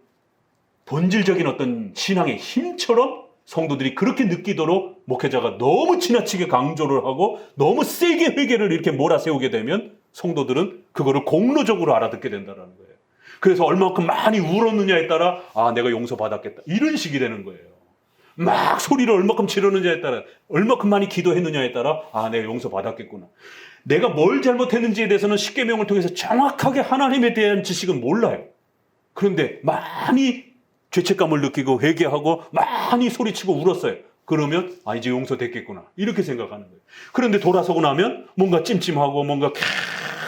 본질적인 어떤 신앙의 힘처럼 성도들이 그렇게 느끼도록 목회자가 너무 지나치게 강조를 하고 너무 세게 회개를 이렇게 몰아세우게 되면 성도들은 그거를 공로적으로 알아듣게 된다는 거예요. 그래서 얼마큼 많이 울었느냐에 따라 내가 용서받았겠다, 이런 식이 되는 거예요. 막 소리를 얼마큼 지르느냐에 따라, 얼마큼 많이 기도했느냐에 따라 내가 용서받았겠구나. 내가 뭘 잘못했는지에 대해서는 십계명을 통해서 정확하게 하나님에 대한 지식은 몰라요. 그런데 많이 죄책감을 느끼고 회개하고 많이 소리치고 울었어요. 그러면 이제 용서됐겠구나, 이렇게 생각하는 거예요. 그런데 돌아서고 나면 뭔가 찜찜하고 뭔가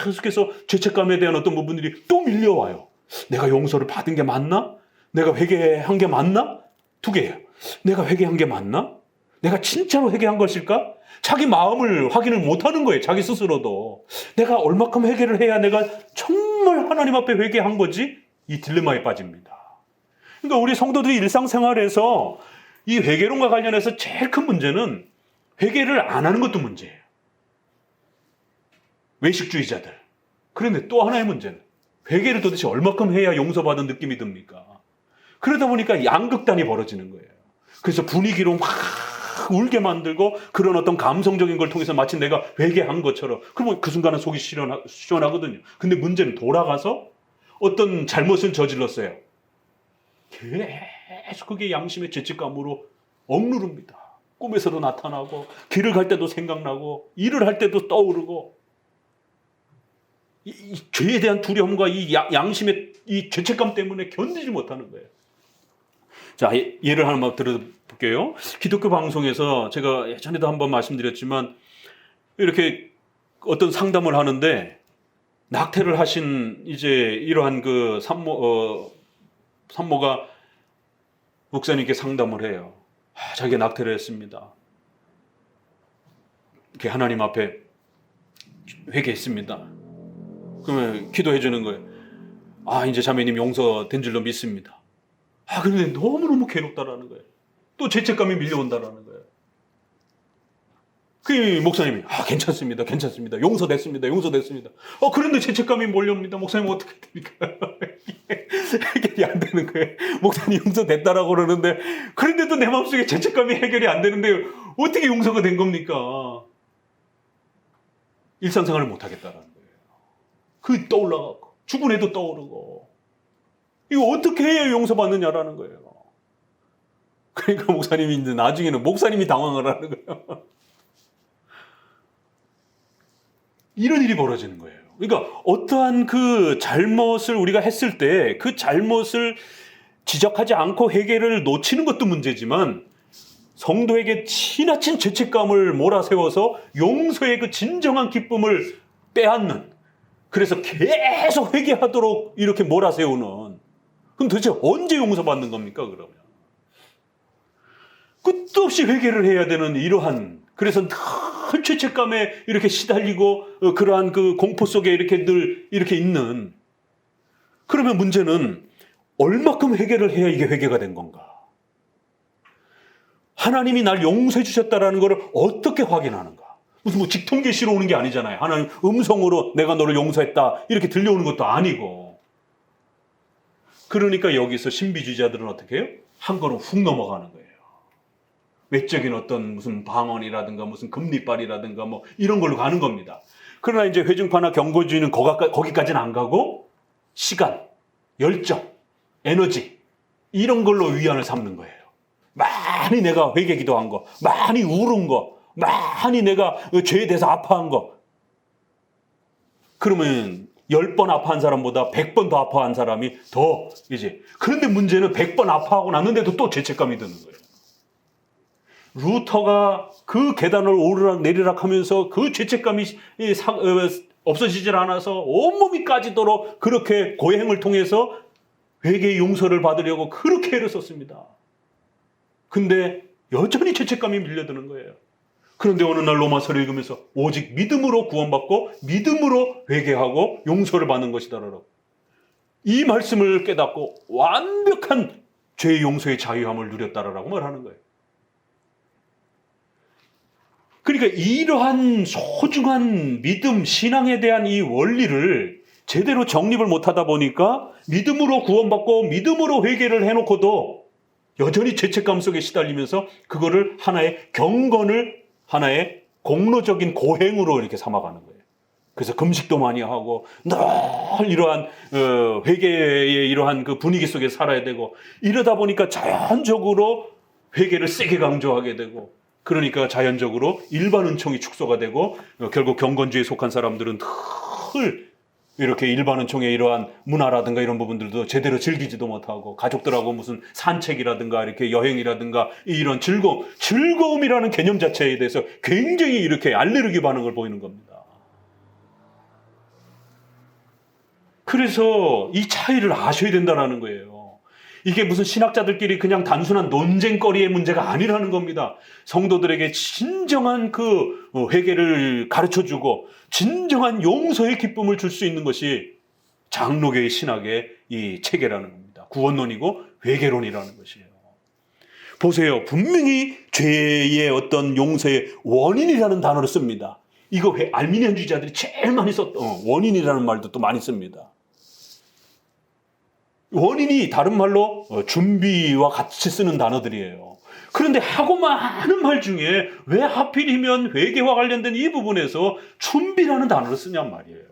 계속해서 죄책감에 대한 어떤 부분들이 또 밀려와요. 내가 용서를 받은 게 맞나? 내가 회개한 게 맞나? 두 개예요. 내가 회개한 게 맞나? 내가 진짜로 회개한 것일까? 자기 마음을 확인을 못하는 거예요. 자기 스스로도. 내가 얼마큼 회개를 해야 내가 정말 하나님 앞에 회개한 거지? 이 딜레마에 빠집니다. 그러니까 우리 성도들이 일상생활에서 이 회개론과 관련해서 제일 큰 문제는 회개를 안 하는 것도 문제예요. 외식주의자들. 그런데 또 하나의 문제는 회개를 도대체 얼마큼 해야 용서받은 느낌이 듭니까? 그러다 보니까 양극단이 벌어지는 거예요. 그래서 분위기로 막 울게 만들고 그런 어떤 감성적인 걸 통해서 마치 내가 회개한 것처럼, 그러면 그 순간은 속이 시원하거든요. 근데 문제는 돌아가서 어떤 잘못을 저질렀어요. 계속 그게 양심의 죄책감으로 억누릅니다. 꿈에서도 나타나고 길을 갈 때도 생각나고 일을 할 때도 떠오르고, 이 죄에 대한 두려움과 이 양심의 이 죄책감 때문에 견디지 못하는 거예요. 자, 예를 하나만 들어볼게요. 기독교 방송에서 제가 예전에도 한번 말씀드렸지만, 이렇게 어떤 상담을 하는데 낙태를 하신 이제 이러한 그 산모가 목사님께 상담을 해요. 자기가 낙태를 했습니다. 이렇게 하나님 앞에 회개했습니다. 그러면 기도해 주는 거예요. 이제 자매님 용서된 줄로 믿습니다. 그런데 너무너무 괴롭다라는 거예요. 또 죄책감이 밀려온다라는 거예요. 그 목사님이 괜찮습니다. 괜찮습니다. 용서됐습니다. 용서됐습니다. 그런데 죄책감이 몰려옵니다. 목사님 어떻게 됩니까? 해결이 안 되는 거예요. 목사님 용서됐다라고 그러는데, 그런데도 내 마음속에 죄책감이 해결이 안 되는데 어떻게 용서가 된 겁니까? 일상생활을 못 하겠다라는 거예요. 그 떠올라가고 죽은 애도 떠오르고, 이거 어떻게 해야 용서받느냐라는 거예요. 그러니까 목사님이 이제 나중에는 목사님이 당황을 하는 거예요. 이런 일이 벌어지는 거예요. 그러니까 어떠한 그 잘못을 우리가 했을 때 그 잘못을 지적하지 않고 회개를 놓치는 것도 문제지만, 성도에게 지나친 죄책감을 몰아세워서 용서의 그 진정한 기쁨을 빼앗는, 그래서 계속 회개하도록 이렇게 몰아세우는, 그럼 도대체 언제 용서받는 겁니까, 그러면? 끝도 없이 회개를 해야 되는 이러한, 그래서 늘 죄책감에 이렇게 시달리고 그러한 그 공포 속에 이렇게 늘 이렇게 있는, 그러면 문제는 얼마큼 회개를 해야 이게 회개가 된 건가? 하나님이 날 용서해 주셨다라는 것을 어떻게 확인하는가? 무슨 뭐 직통계시로 오는 게 아니잖아요. 하나님 음성으로 내가 너를 용서했다 이렇게 들려오는 것도 아니고. 그러니까 여기서 신비주의자들은 어떻게 해요? 한 걸음 훅 넘어가는 거예요. 외적인 어떤 무슨 방언이라든가 무슨 금리빨이라든가 뭐 이런 걸로 가는 겁니다. 그러나 이제 회중파나 경고주의는 거기까지는 안 가고 시간, 열정, 에너지 이런 걸로 위안을 삼는 거예요. 많이 내가 회개 기도한 거, 많이 울은 거, 많이 내가 죄에 대해서 아파한 거. 그러면 10번 아파한 사람보다 100번 더 아파한 사람이 더 이제. 그런데 문제는 100번 아파하고 났는데도 또 죄책감이 드는 거예요. 루터가 그 계단을 오르락 내리락 하면서 그 죄책감이 없어지질 않아서 온몸이 까지도록 그렇게 고행을 통해서 회개의 용서를 받으려고 그렇게 애를 썼습니다. 근데 여전히 죄책감이 밀려드는 거예요. 그런데 어느 날 로마서를 읽으면서 오직 믿음으로 구원받고 믿음으로 회개하고 용서를 받는 것이다라고 이 말씀을 깨닫고 완벽한 죄의 용서의 자유함을 누렸다라고 말하는 거예요. 그러니까 이러한 소중한 믿음, 신앙에 대한 이 원리를 제대로 정립을 못하다 보니까 믿음으로 구원받고 믿음으로 회개를 해놓고도 여전히 죄책감 속에 시달리면서 그거를 하나의 경건을 하나의 공로적인 고행으로 이렇게 삼아가는 거예요. 그래서 금식도 많이 하고 늘 이러한 회개의 이러한 그 분위기 속에 살아야 되고, 이러다 보니까 자연적으로 회개를 세게 강조하게 되고, 그러니까 자연적으로 일반 은총이 축소가 되고 결국 경건주의에 속한 사람들은 늘 이렇게 일반 은총의 이러한 문화라든가 이런 부분들도 제대로 즐기지도 못하고 가족들하고 무슨 산책이라든가 이렇게 여행이라든가 이런 즐거움이라는 개념 자체에 대해서 굉장히 이렇게 알레르기 반응을 보이는 겁니다. 그래서 이 차이를 아셔야 된다는 거예요. 이게 무슨 신학자들끼리 그냥 단순한 논쟁거리의 문제가 아니라는 겁니다. 성도들에게 진정한 그 회개를 가르쳐주고 진정한 용서의 기쁨을 줄 수 있는 것이 장로교의 신학의 이 체계라는 겁니다. 구원론이고 회개론이라는 것이에요. 보세요. 분명히 죄의 어떤 용서의 원인이라는 단어를 씁니다. 이거 알미니안주의자들이 제일 많이 원인이라는 말도 또 많이 씁니다. 원인이 다른 말로 준비와 같이 쓰는 단어들이에요. 그런데 하고 많은 말 중에 왜 하필이면 회개와 관련된 이 부분에서 준비라는 단어를 쓰냔 말이에요.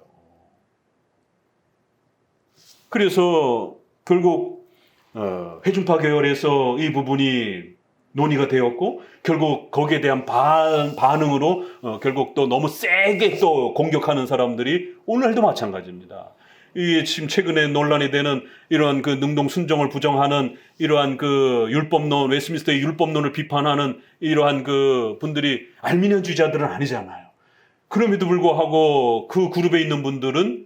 그래서 결국 회중파 계열에서 이 부분이 논의가 되었고 결국 거기에 대한 반응으로 결국 또 너무 세게 또 공격하는 사람들이 오늘도 마찬가지입니다. 이게 지금 최근에 논란이 되는 이러한 그 능동 순종을 부정하는 이러한 그 율법론, 웨스트민스터의 율법론을 비판하는 이러한 그 분들이 알미니안주의자들은 아니잖아요. 그럼에도 불구하고 그 그룹에 있는 분들은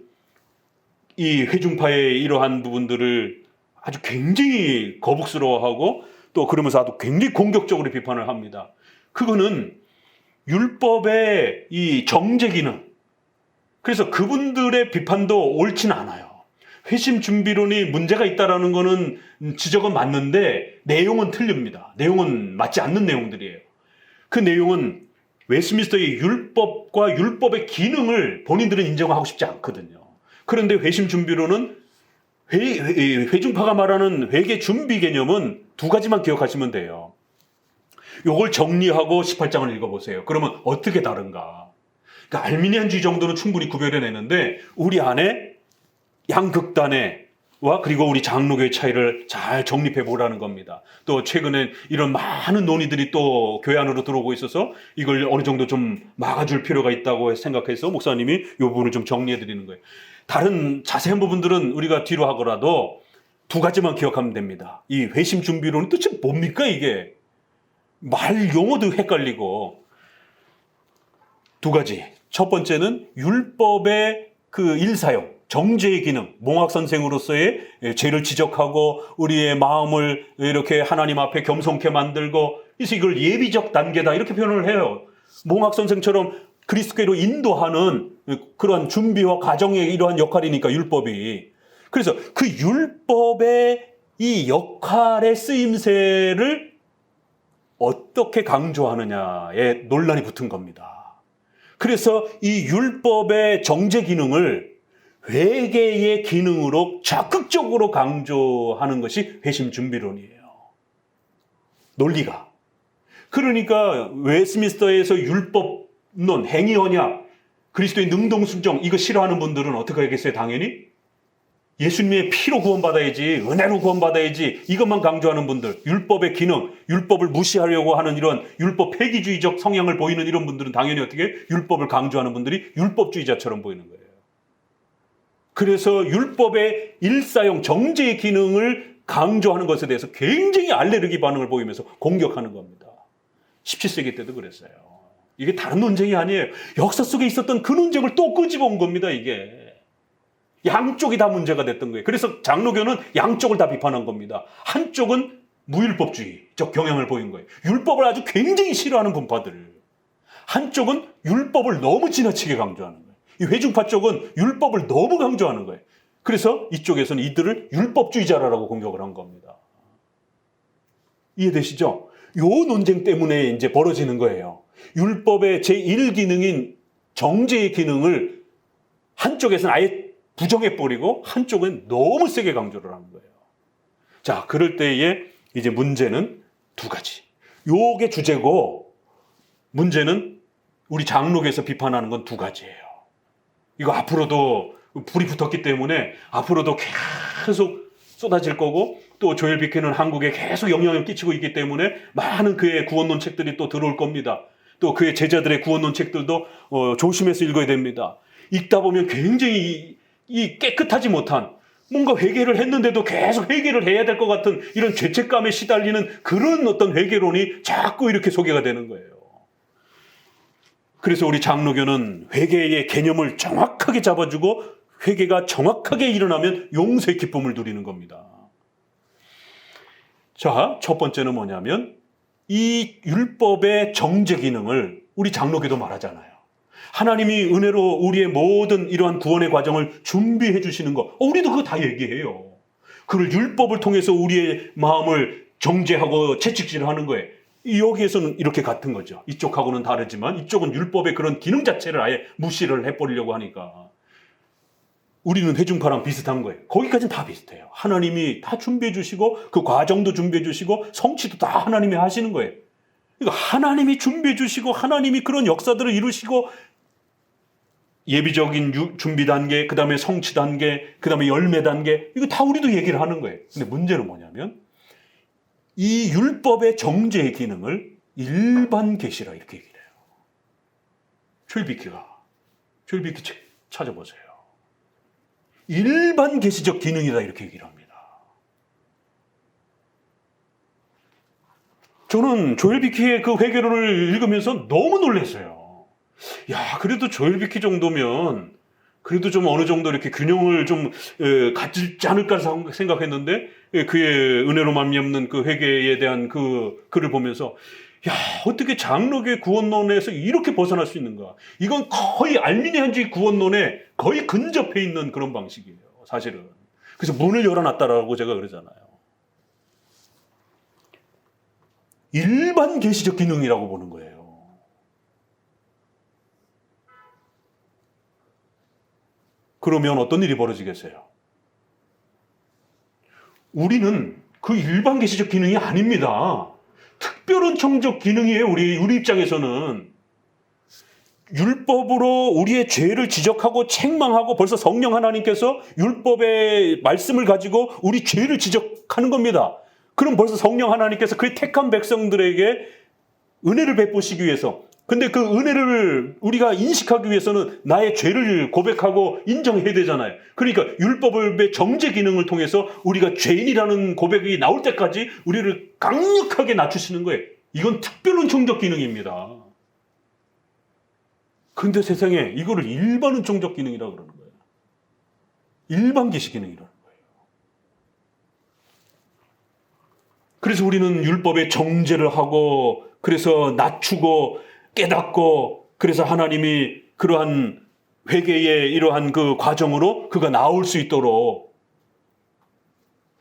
이 회중파의 이러한 부분들을 아주 굉장히 거북스러워하고 또 그러면서 아주 굉장히 공격적으로 비판을 합니다. 그거는 율법의 이 정제 기능, 그래서 그분들의 비판도 옳지는 않아요. 회심 준비론이 문제가 있다라는 거는 지적은 맞는데 내용은 틀립니다. 내용은 맞지 않는 내용들이에요. 그 내용은 웨스트민스터의 율법과 율법의 기능을 본인들은 인정하고 싶지 않거든요. 그런데 회심 준비론은 회중파가 말하는 회개 준비 개념은 두 가지만 기억하시면 돼요. 요걸 정리하고 18장을 읽어보세요. 그러면 어떻게 다른가? 그러니까 알미니안주의 정도는 충분히 구별해내는데 우리 안에 양극단과 그리고 우리 장로교의 차이를 잘 정립해 보라는 겁니다. 또 최근에 이런 많은 논의들이 또 교회 안으로 들어오고 있어서 이걸 어느 정도 좀 막아줄 필요가 있다고 생각해서 목사님이 이 부분을 좀 정리해 드리는 거예요. 다른 자세한 부분들은 우리가 뒤로 하더라도 두 가지만 기억하면 됩니다. 이 회심 준비론은 도대체 뭡니까 이게? 말 용어도 헷갈리고. 두 가지. 첫 번째는 율법의 그 일사용, 정죄의 기능, 몽학 선생으로서의 죄를 지적하고 우리의 마음을 이렇게 하나님 앞에 겸손케 만들고, 그래서 이걸 예비적 단계다 이렇게 표현을 해요. 몽학 선생처럼 그리스도께로 인도하는 그러한 준비와 가정의 이러한 역할이니까 율법이. 그래서 그 율법의 이 역할의 쓰임새를 어떻게 강조하느냐에 논란이 붙은 겁니다. 그래서 이 율법의 정제 기능을 회개의 기능으로 적극적으로 강조하는 것이 회심 준비론이에요. 논리가. 그러니까 웨스트민스터에서 율법론, 행위 언약, 그리스도의 능동 순종 이거 싫어하는 분들은 어떻게 하겠어요? 당연히 예수님의 피로 구원받아야지, 은혜로 구원받아야지 이것만 강조하는 분들, 율법의 기능, 율법을 무시하려고 하는 이런 율법 폐기주의적 성향을 보이는 이런 분들은 당연히 어떻게 율법을 강조하는 분들이 율법주의자처럼 보이는 거예요. 그래서 율법의 일사용 정제의 기능을 강조하는 것에 대해서 굉장히 알레르기 반응을 보이면서 공격하는 겁니다. 17세기 때도 그랬어요. 이게 다른 논쟁이 아니에요. 역사 속에 있었던 그 논쟁을 또 끄집어 온 겁니다, 이게. 양쪽이 다 문제가 됐던 거예요. 그래서 장로교는 양쪽을 다 비판한 겁니다. 한쪽은 무율법주의적 경향을 보인 거예요. 율법을 아주 굉장히 싫어하는 분파들. 한쪽은 율법을 너무 지나치게 강조하는 거예요. 이 회중파 쪽은 율법을 너무 강조하는 거예요. 그래서 이쪽에서는 이들을 율법주의자라고 공격을 한 겁니다. 이해되시죠? 요 논쟁 때문에 이제 벌어지는 거예요. 율법의 제1기능인 정죄의 기능을 한쪽에서는 아예 부정해버리고 한쪽은 너무 세게 강조를 하는 거예요. 자, 그럴 때에 이제 문제는 두 가지. 요게 주제고 문제는 우리 장로교에서 비판하는 건 두 가지예요. 이거 앞으로도 불이 붙었기 때문에 앞으로도 계속 쏟아질 거고 또 조엘 비케는 한국에 계속 영향을 끼치고 있기 때문에 많은 그의 구원론 책들이 또 들어올 겁니다. 또 그의 제자들의 구원론 책들도 조심해서 읽어야 됩니다. 읽다 보면 굉장히 이 깨끗하지 못한 뭔가 회개를 했는데도 계속 회개를 해야 될 것 같은 이런 죄책감에 시달리는 그런 어떤 회개론이 자꾸 이렇게 소개가 되는 거예요. 그래서 우리 장로교는 회개의 개념을 정확하게 잡아주고 회개가 정확하게 일어나면 용서의 기쁨을 누리는 겁니다. 자, 첫 번째는 뭐냐면 이 율법의 정죄 기능을 우리 장로교도 말하잖아요. 하나님이 은혜로 우리의 모든 이러한 구원의 과정을 준비해 주시는 거. 우리도 그거 다 얘기해요. 그걸 율법을 통해서 우리의 마음을 정죄하고 채찍질하는 거예요. 여기에서는 이렇게 같은 거죠. 이쪽하고는 다르지만 이쪽은 율법의 그런 기능 자체를 아예 무시를 해버리려고 하니까 우리는 회중파랑 비슷한 거예요. 거기까지는 다 비슷해요. 하나님이 다 준비해 주시고 그 과정도 준비해 주시고 성취도 다 하나님이 하시는 거예요. 그러니까 하나님이 준비해 주시고 하나님이 그런 역사들을 이루시고 예비적인 준비 단계, 그 다음에 성취 단계, 그 다음에 열매 단계, 이거 다 우리도 얘기를 하는 거예요. 근데 문제는 뭐냐면 이 율법의 정죄의 기능을 일반 계시라 이렇게 얘기를 해요. 조엘비키 책 찾아보세요. 일반 계시적 기능이다 이렇게 얘기를 합니다. 저는 조엘비키의 그 회개론을 읽으면서 너무 놀랐어요. 야, 그래도 조엘비키 정도면 그래도 좀 어느 정도 이렇게 균형을 좀 갖지 않을까 생각했는데 그의 은혜로 말미암는 그 회개에 대한 그 글을 보면서 야, 어떻게 장로교의 구원론에서 이렇게 벗어날 수 있는가? 이건 거의 알미니안주의 구원론에 거의 근접해 있는 그런 방식이에요, 사실은. 그래서 문을 열어놨다라고 제가 그러잖아요. 일반 계시적 기능이라고 보는 거예요. 그러면 어떤 일이 벌어지겠어요? 우리는 그 일반 계시적 기능이 아닙니다. 특별한 청적 기능이에요. 우리 입장에서는. 율법으로 우리의 죄를 지적하고 책망하고 벌써 성령 하나님께서 율법의 말씀을 가지고 우리 죄를 지적하는 겁니다. 그럼 벌써 성령 하나님께서 그의 택한 백성들에게 은혜를 베푸시기 위해서, 근데 그 은혜를 우리가 인식하기 위해서는 나의 죄를 고백하고 인정해야 되잖아요. 그러니까 율법의 정죄 기능을 통해서 우리가 죄인이라는 고백이 나올 때까지 우리를 강력하게 낮추시는 거예요. 이건 특별 은총적 기능입니다. 그런데 세상에 이거를 일반 은총적 기능이라고 그러는 거예요. 일반 계시 기능이라는 거예요. 그래서 우리는 율법의 정죄를 하고 그래서 낮추고 깨닫고 그래서 하나님이 그러한 회개의 이러한 그 과정으로 그가 나올 수 있도록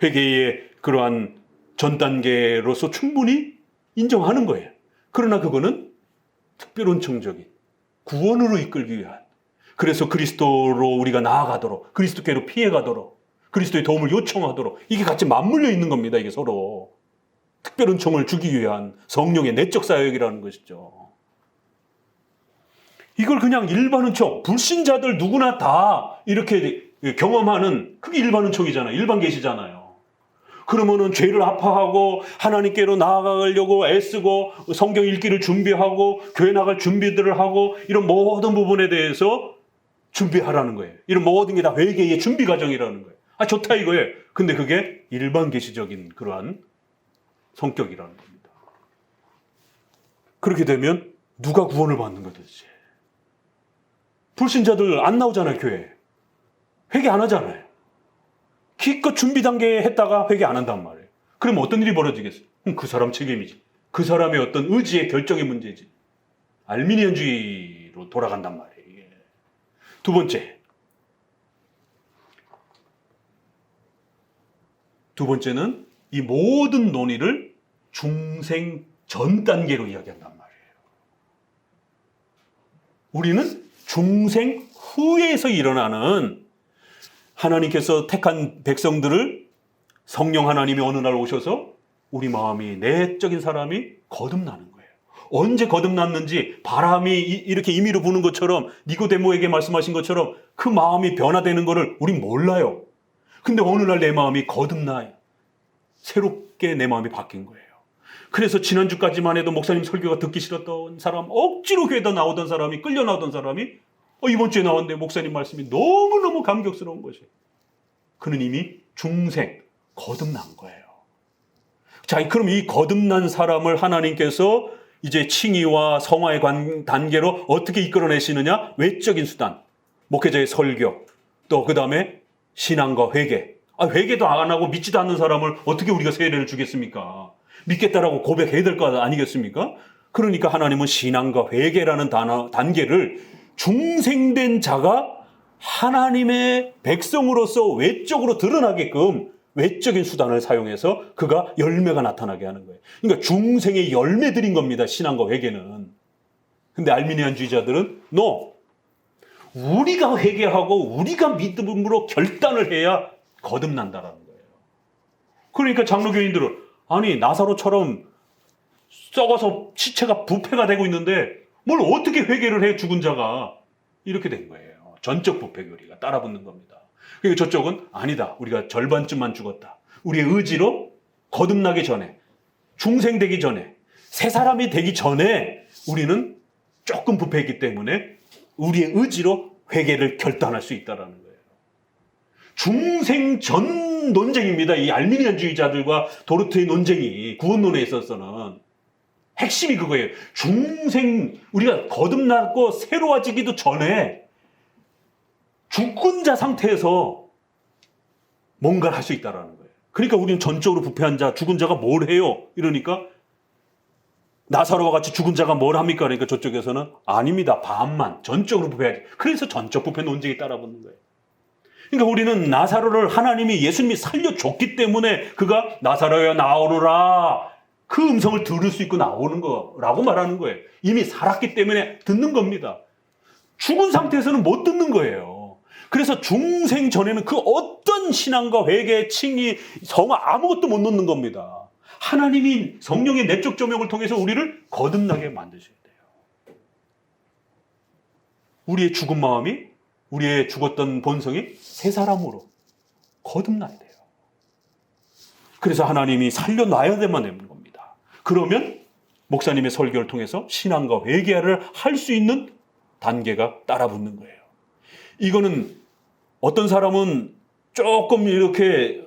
회개의 그러한 전 단계로서 충분히 인정하는 거예요. 그러나 그거는 특별 은총적인 구원으로 이끌기 위한, 그래서 그리스도로 우리가 나아가도록, 그리스도께로 피해가도록, 그리스도의 도움을 요청하도록, 이게 같이 맞물려 있는 겁니다. 이게 서로 특별 은총을 주기 위한 성령의 내적 사역이라는 것이죠. 이걸 그냥 일반 은총, 불신자들 누구나 다 이렇게 경험하는, 그게 일반 은총이잖아요. 일반 계시잖아요. 그러면은 죄를 아파하고 하나님께로 나아가려고 애쓰고 성경 읽기를 준비하고 교회 나갈 준비들을 하고 이런 모든 부분에 대해서 준비하라는 거예요. 이런 모든 게 다 회개의 준비 과정이라는 거예요. 아, 좋다 이거예요. 근데 그게 일반 계시적인 그러한 성격이라는 겁니다. 그렇게 되면 누가 구원을 받는 거야 도대체? 불신자들 안 나오잖아요, 교회. 회개 안 하잖아요. 기껏 준비 단계에 했다가 회개 안 한단 말이에요. 그럼 어떤 일이 벌어지겠어요? 그 사람 책임이지. 그 사람의 어떤 의지의 결정의 문제지. 알미니안주의로 돌아간단 말이에요. 이게. 두 번째는 이 모든 논의를 중생 전 단계로 이야기한단 말이에요. 우리는 중생 후에서 일어나는 하나님께서 택한 백성들을 성령 하나님이 어느 날 오셔서 우리 마음이 내적인 사람이 거듭나는 거예요. 언제 거듭났는지 바람이 이렇게 임의로 부는 것처럼 니고데모에게 말씀하신 것처럼 그 마음이 변화되는 것을 우린 몰라요. 근데 어느 날 내 마음이 거듭나요. 새롭게 내 마음이 바뀐 거예요. 그래서 지난주까지만 해도 목사님 설교가 듣기 싫었던 사람, 억지로 교회에 나오던 사람이, 끌려 나오던 사람이 이번 주에 나왔는데 목사님 말씀이 너무너무 감격스러운 것이에요. 그는 이미 중생, 거듭난 거예요. 자, 그럼 이 거듭난 사람을 하나님께서 이제 칭의와 성화의 단계로 어떻게 이끌어내시느냐? 외적인 수단, 목회자의 설교, 또 그 다음에 신앙과 회개. 회개도 안 하고 믿지도 않는 사람을 어떻게 우리가 세례를 주겠습니까? 믿겠다라고 고백해야 될 거 아니겠습니까? 그러니까 하나님은 신앙과 회개라는 단계를 중생된 자가 하나님의 백성으로서 외적으로 드러나게끔 외적인 수단을 사용해서 그가 열매가 나타나게 하는 거예요. 그러니까 중생의 열매들인 겁니다. 신앙과 회개는. 근데 알미니안주의자들은 no. 우리가 회개하고 우리가 믿음으로 결단을 해야 거듭난다라는 거예요. 그러니까 장로교인들은 아니 나사로처럼 썩어서 시체가 부패가 되고 있는데 뭘 어떻게 회개를 해 죽은 자가 이렇게 된 거예요. 전적 부패 교리가 따라붙는 겁니다. 그리고 저쪽은 아니다. 우리가 절반쯤만 죽었다. 우리의 의지로 거듭나기 전에 중생되기 전에 새 사람이 되기 전에 우리는 조금 부패했기 때문에 우리의 의지로 회개를 결단할 수 있다는 거예요. 중생 전 논쟁입니다. 이 알미니안주의자들과 도르트의 논쟁이 구원론에 있어서는 핵심이 그거예요. 중생 우리가 거듭나고 새로워지기도 전에 죽은 자 상태에서 뭔가를 할 수 있다는 거예요. 그러니까 우리는 전적으로 부패한 자, 죽은 자가 뭘 해요? 이러니까 나사로와 같이 죽은 자가 뭘 합니까? 그러니까 저쪽에서는 아닙니다. 반만. 전적으로 부패하지. 그래서 전적 부패 논쟁이 따라붙는 거예요. 그러니까 우리는 나사로를 하나님이 예수님이 살려줬기 때문에 그가 나사로야 나오너라 그 음성을 들을 수 있고 나오는 거라고 말하는 거예요. 이미 살았기 때문에 듣는 겁니다. 죽은 상태에서는 못 듣는 거예요. 그래서 중생 전에는 그 어떤 신앙과 회개, 칭의, 성화 아무것도 못 놓는 겁니다. 하나님이 성령의 내적 조명을 통해서 우리를 거듭나게 만드셔야 돼요. 우리의 죽은 마음이 우리의 죽었던 본성이 새 사람으로 거듭나야 돼요. 그래서 하나님이 살려놔야 되는 겁니다. 그러면 목사님의 설교를 통해서 신앙과 회개를 할 수 있는 단계가 따라붙는 거예요. 이거는 어떤 사람은 조금 이렇게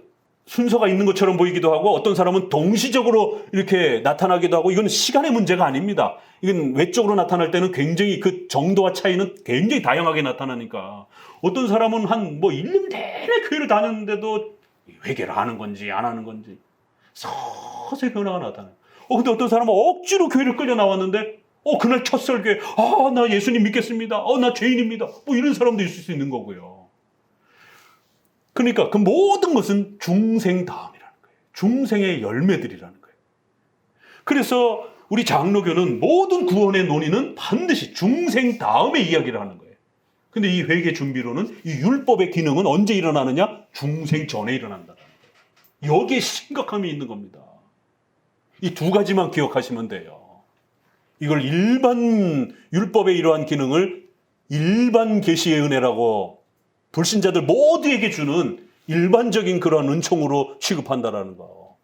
순서가 있는 것처럼 보이기도 하고 어떤 사람은 동시적으로 이렇게 나타나기도 하고 이건 시간의 문제가 아닙니다. 이건 외적으로 나타날 때는 굉장히 그 정도와 차이는 굉장히 다양하게 나타나니까 어떤 사람은 한 1년 내내 교회를 다녔는데도 회개를 하는 건지 안 하는 건지 서서히 변화가 나타나요. 근데 어떤 사람은 억지로 교회를 끌려 나왔는데 그날 첫 설교에 나 예수님 믿겠습니다. 나 죄인입니다. 이런 사람도 있을 수 있는 거고요. 그러니까 그 모든 것은 중생 다음이라는 거예요. 중생의 열매들이라는 거예요. 그래서 우리 장로교는 모든 구원의 논의는 반드시 중생 다음에 이야기를 하는 거예요. 근데 이 회개 준비로는 이 율법의 기능은 언제 일어나느냐? 중생 전에 일어난다는 거예요. 여기에 심각함이 있는 겁니다. 이 두 가지만 기억하시면 돼요. 이걸 일반 율법의 이러한 기능을 일반 계시의 은혜라고 불신자들 모두에게 주는 일반적인 그런 은총으로 취급한다라는 거.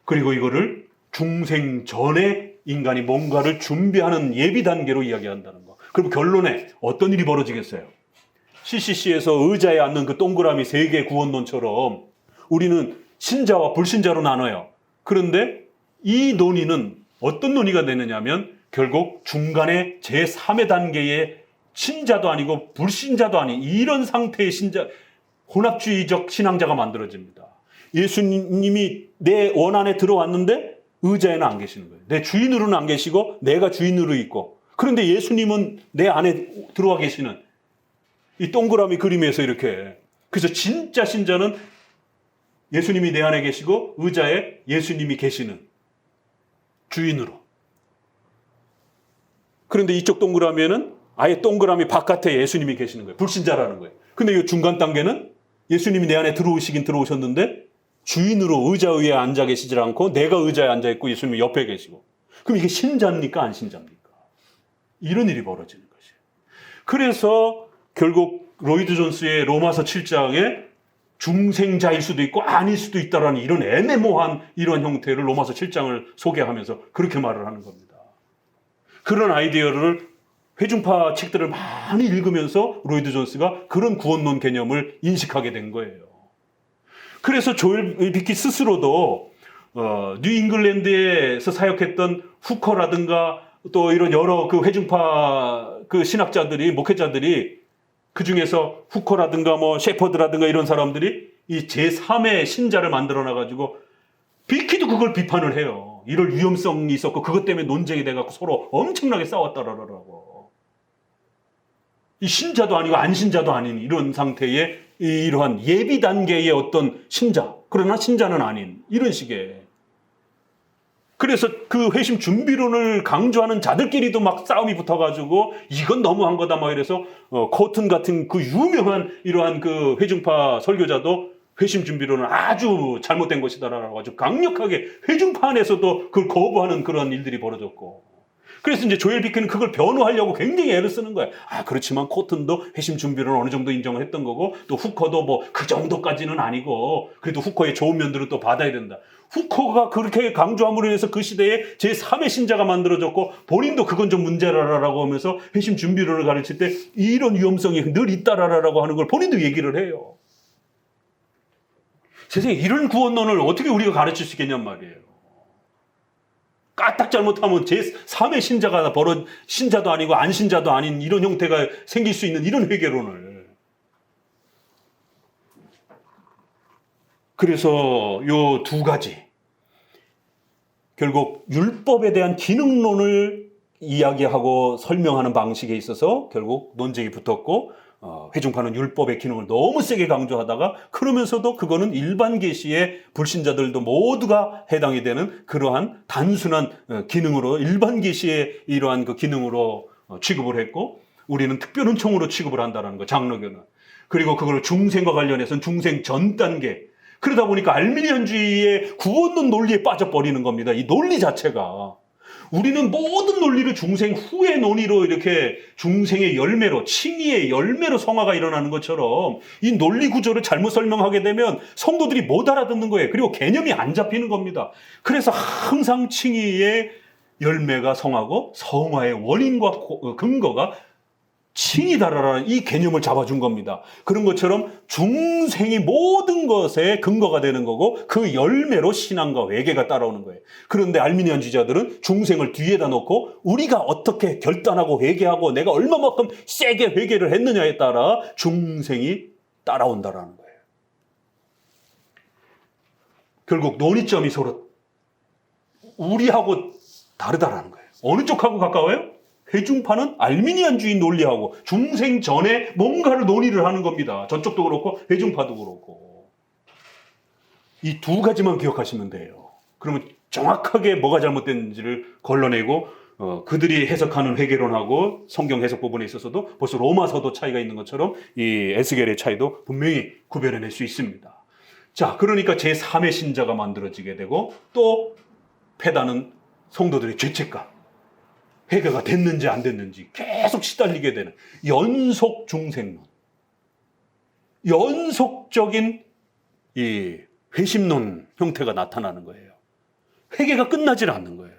그리고 이거를 중생 전에 인간이 뭔가를 준비하는 예비 단계로 이야기한다는 거. 그럼 결론에 어떤 일이 벌어지겠어요? CCC에서 의자에 앉는 그 동그라미 3개 구원론처럼 우리는 신자와 불신자로 나눠요. 그런데 이 논의는 어떤 논의가 되느냐면 결국 중간에 제3의 단계의 신자도 아니고 불신자도 아닌 이런 상태의 신자, 혼합주의적 신앙자가 만들어집니다. 예수님이 내 원안에 들어왔는데 의자에는 안 계시는 거예요. 내 주인으로는 안 계시고 내가 주인으로 있고 그런데 예수님은 내 안에 들어와 계시는 이 동그라미 그림에서 이렇게 그래서 진짜 신자는 예수님이 내 안에 계시고 의자에 예수님이 계시는 주인으로. 그런데 이쪽 동그라미에는 아예 동그라미 바깥에 예수님이 계시는 거예요. 불신자라는 거예요. 근데 이 중간 단계는 예수님이 내 안에 들어오시긴 들어오셨는데 주인으로 의자 위에 앉아 계시질 않고 내가 의자에 앉아 있고 예수님이 옆에 계시고 그럼 이게 신자입니까? 안 신자입니까? 이런 일이 벌어지는 것이에요. 그래서 결국 로이드 존스의 로마서 7장에 중생자일 수도 있고 아닐 수도 있다라는 이런 애매모호한 이런 형태를 로마서 7장을 소개하면서 그렇게 말을 하는 겁니다. 그런 아이디어를 회중파 책들을 많이 읽으면서 로이드 존스가 그런 구원론 개념을 인식하게 된 거예요. 그래서 조엘 비키 스스로도 뉴잉글랜드에서 사역했던 후커라든가 또 이런 여러 그 회중파 그 신학자들이 목회자들이 그 중에서 후커라든가 셰퍼드라든가 이런 사람들이 이 제3의 신자를 만들어 놔가지고 비키도 그걸 비판을 해요. 이럴 위험성이 있었고 그것 때문에 논쟁이 돼갖고 서로 엄청나게 싸웠다라고. 이 신자도 아니고 안신자도 아닌 이런 상태의 이러한 예비 단계의 어떤 신자, 그러나 신자는 아닌 이런 식의. 그래서 그 회심 준비론을 강조하는 자들끼리도 막 싸움이 붙어가지고 이건 너무한 거다 막 이래서 코튼 같은 그 유명한 이러한 그 회중파 설교자도 회심 준비론은 아주 잘못된 것이다라고 아주 강력하게 회중파 안에서도 그걸 거부하는 그런 일들이 벌어졌고, 그래서 이제 조엘 비크는 그걸 변호하려고 굉장히 애를 쓰는 거야. 그렇지만 코튼도 회심 준비론을 어느 정도 인정을 했던 거고, 또 후커도 뭐 그 정도까지는 아니고 그래도 후커의 좋은 면들은 또 받아야 된다. 후커가 그렇게 강조함으로 인해서 그 시대에 제3의 신자가 만들어졌고, 본인도 그건 좀 문제라라고 하면서 회심 준비론을 가르칠 때 이런 위험성이 늘 있다라라고 하는 걸 본인도 얘기를 해요. 세상에 이런 구원론을 어떻게 우리가 가르칠 수 있겠냔 말이에요. 까딱 잘못하면 제3의 신자도 아니고 안신자도 아닌 이런 형태가 생길 수 있는 이런 회개론을. 그래서 요 두 가지, 결국 율법에 대한 기능론을 이야기하고 설명하는 방식에 있어서 결국 논쟁이 붙었고, 회중파는 율법의 기능을 너무 세게 강조하다가, 그러면서도 그거는 일반 계시의 불신자들도 모두가 해당이 되는 그러한 단순한 기능으로, 일반 계시의 이러한 그 기능으로 취급을 했고, 우리는 특별 은총으로 취급을 한다는 거, 장로교는. 그리고 그걸 중생과 관련해서는 중생 전 단계. 그러다 보니까 알미니안주의의 구원론 논리에 빠져버리는 겁니다. 이 논리 자체가. 우리는 모든 논리를 중생 후의 논의로, 이렇게 중생의 열매로, 칭의의 열매로 성화가 일어나는 것처럼 이 논리 구조를 잘못 설명하게 되면 성도들이 못 알아듣는 거예요. 그리고 개념이 안 잡히는 겁니다. 그래서 항상 칭의의 열매가 성하고 성화의 원인과 근거가 칭이다라는 이 개념을 잡아준 겁니다. 그런 것처럼 중생이 모든 것의 근거가 되는 거고, 그 열매로 신앙과 회개가 따라오는 거예요. 그런데 알미니안주의자들은 중생을 뒤에다 놓고 우리가 어떻게 결단하고 회개하고 내가 얼마만큼 세게 회개를 했느냐에 따라 중생이 따라온다라는 거예요. 결국 논의점이 서로 우리하고 다르다라는 거예요. 어느 쪽하고 가까워요? 회중파는 알미니안주의 논리하고 중생 전에 뭔가를 논의를 하는 겁니다. 저쪽도 그렇고 회중파도 그렇고. 이 두 가지만 기억하시면 돼요. 그러면 정확하게 뭐가 잘못된지를 걸러내고, 그들이 해석하는 회개론하고 성경 해석 부분에 있어서도 벌써 로마서도 차이가 있는 것처럼 이 에스겔의 차이도 분명히 구별해낼 수 있습니다. 자, 그러니까 제3의 신자가 만들어지게 되고, 또 패다는 성도들의 죄책감, 회개가 됐는지 안 됐는지 계속 시달리게 되는 연속 중생론, 연속적인 이 회심론 형태가 나타나는 거예요. 회개가 끝나질 않는 거예요.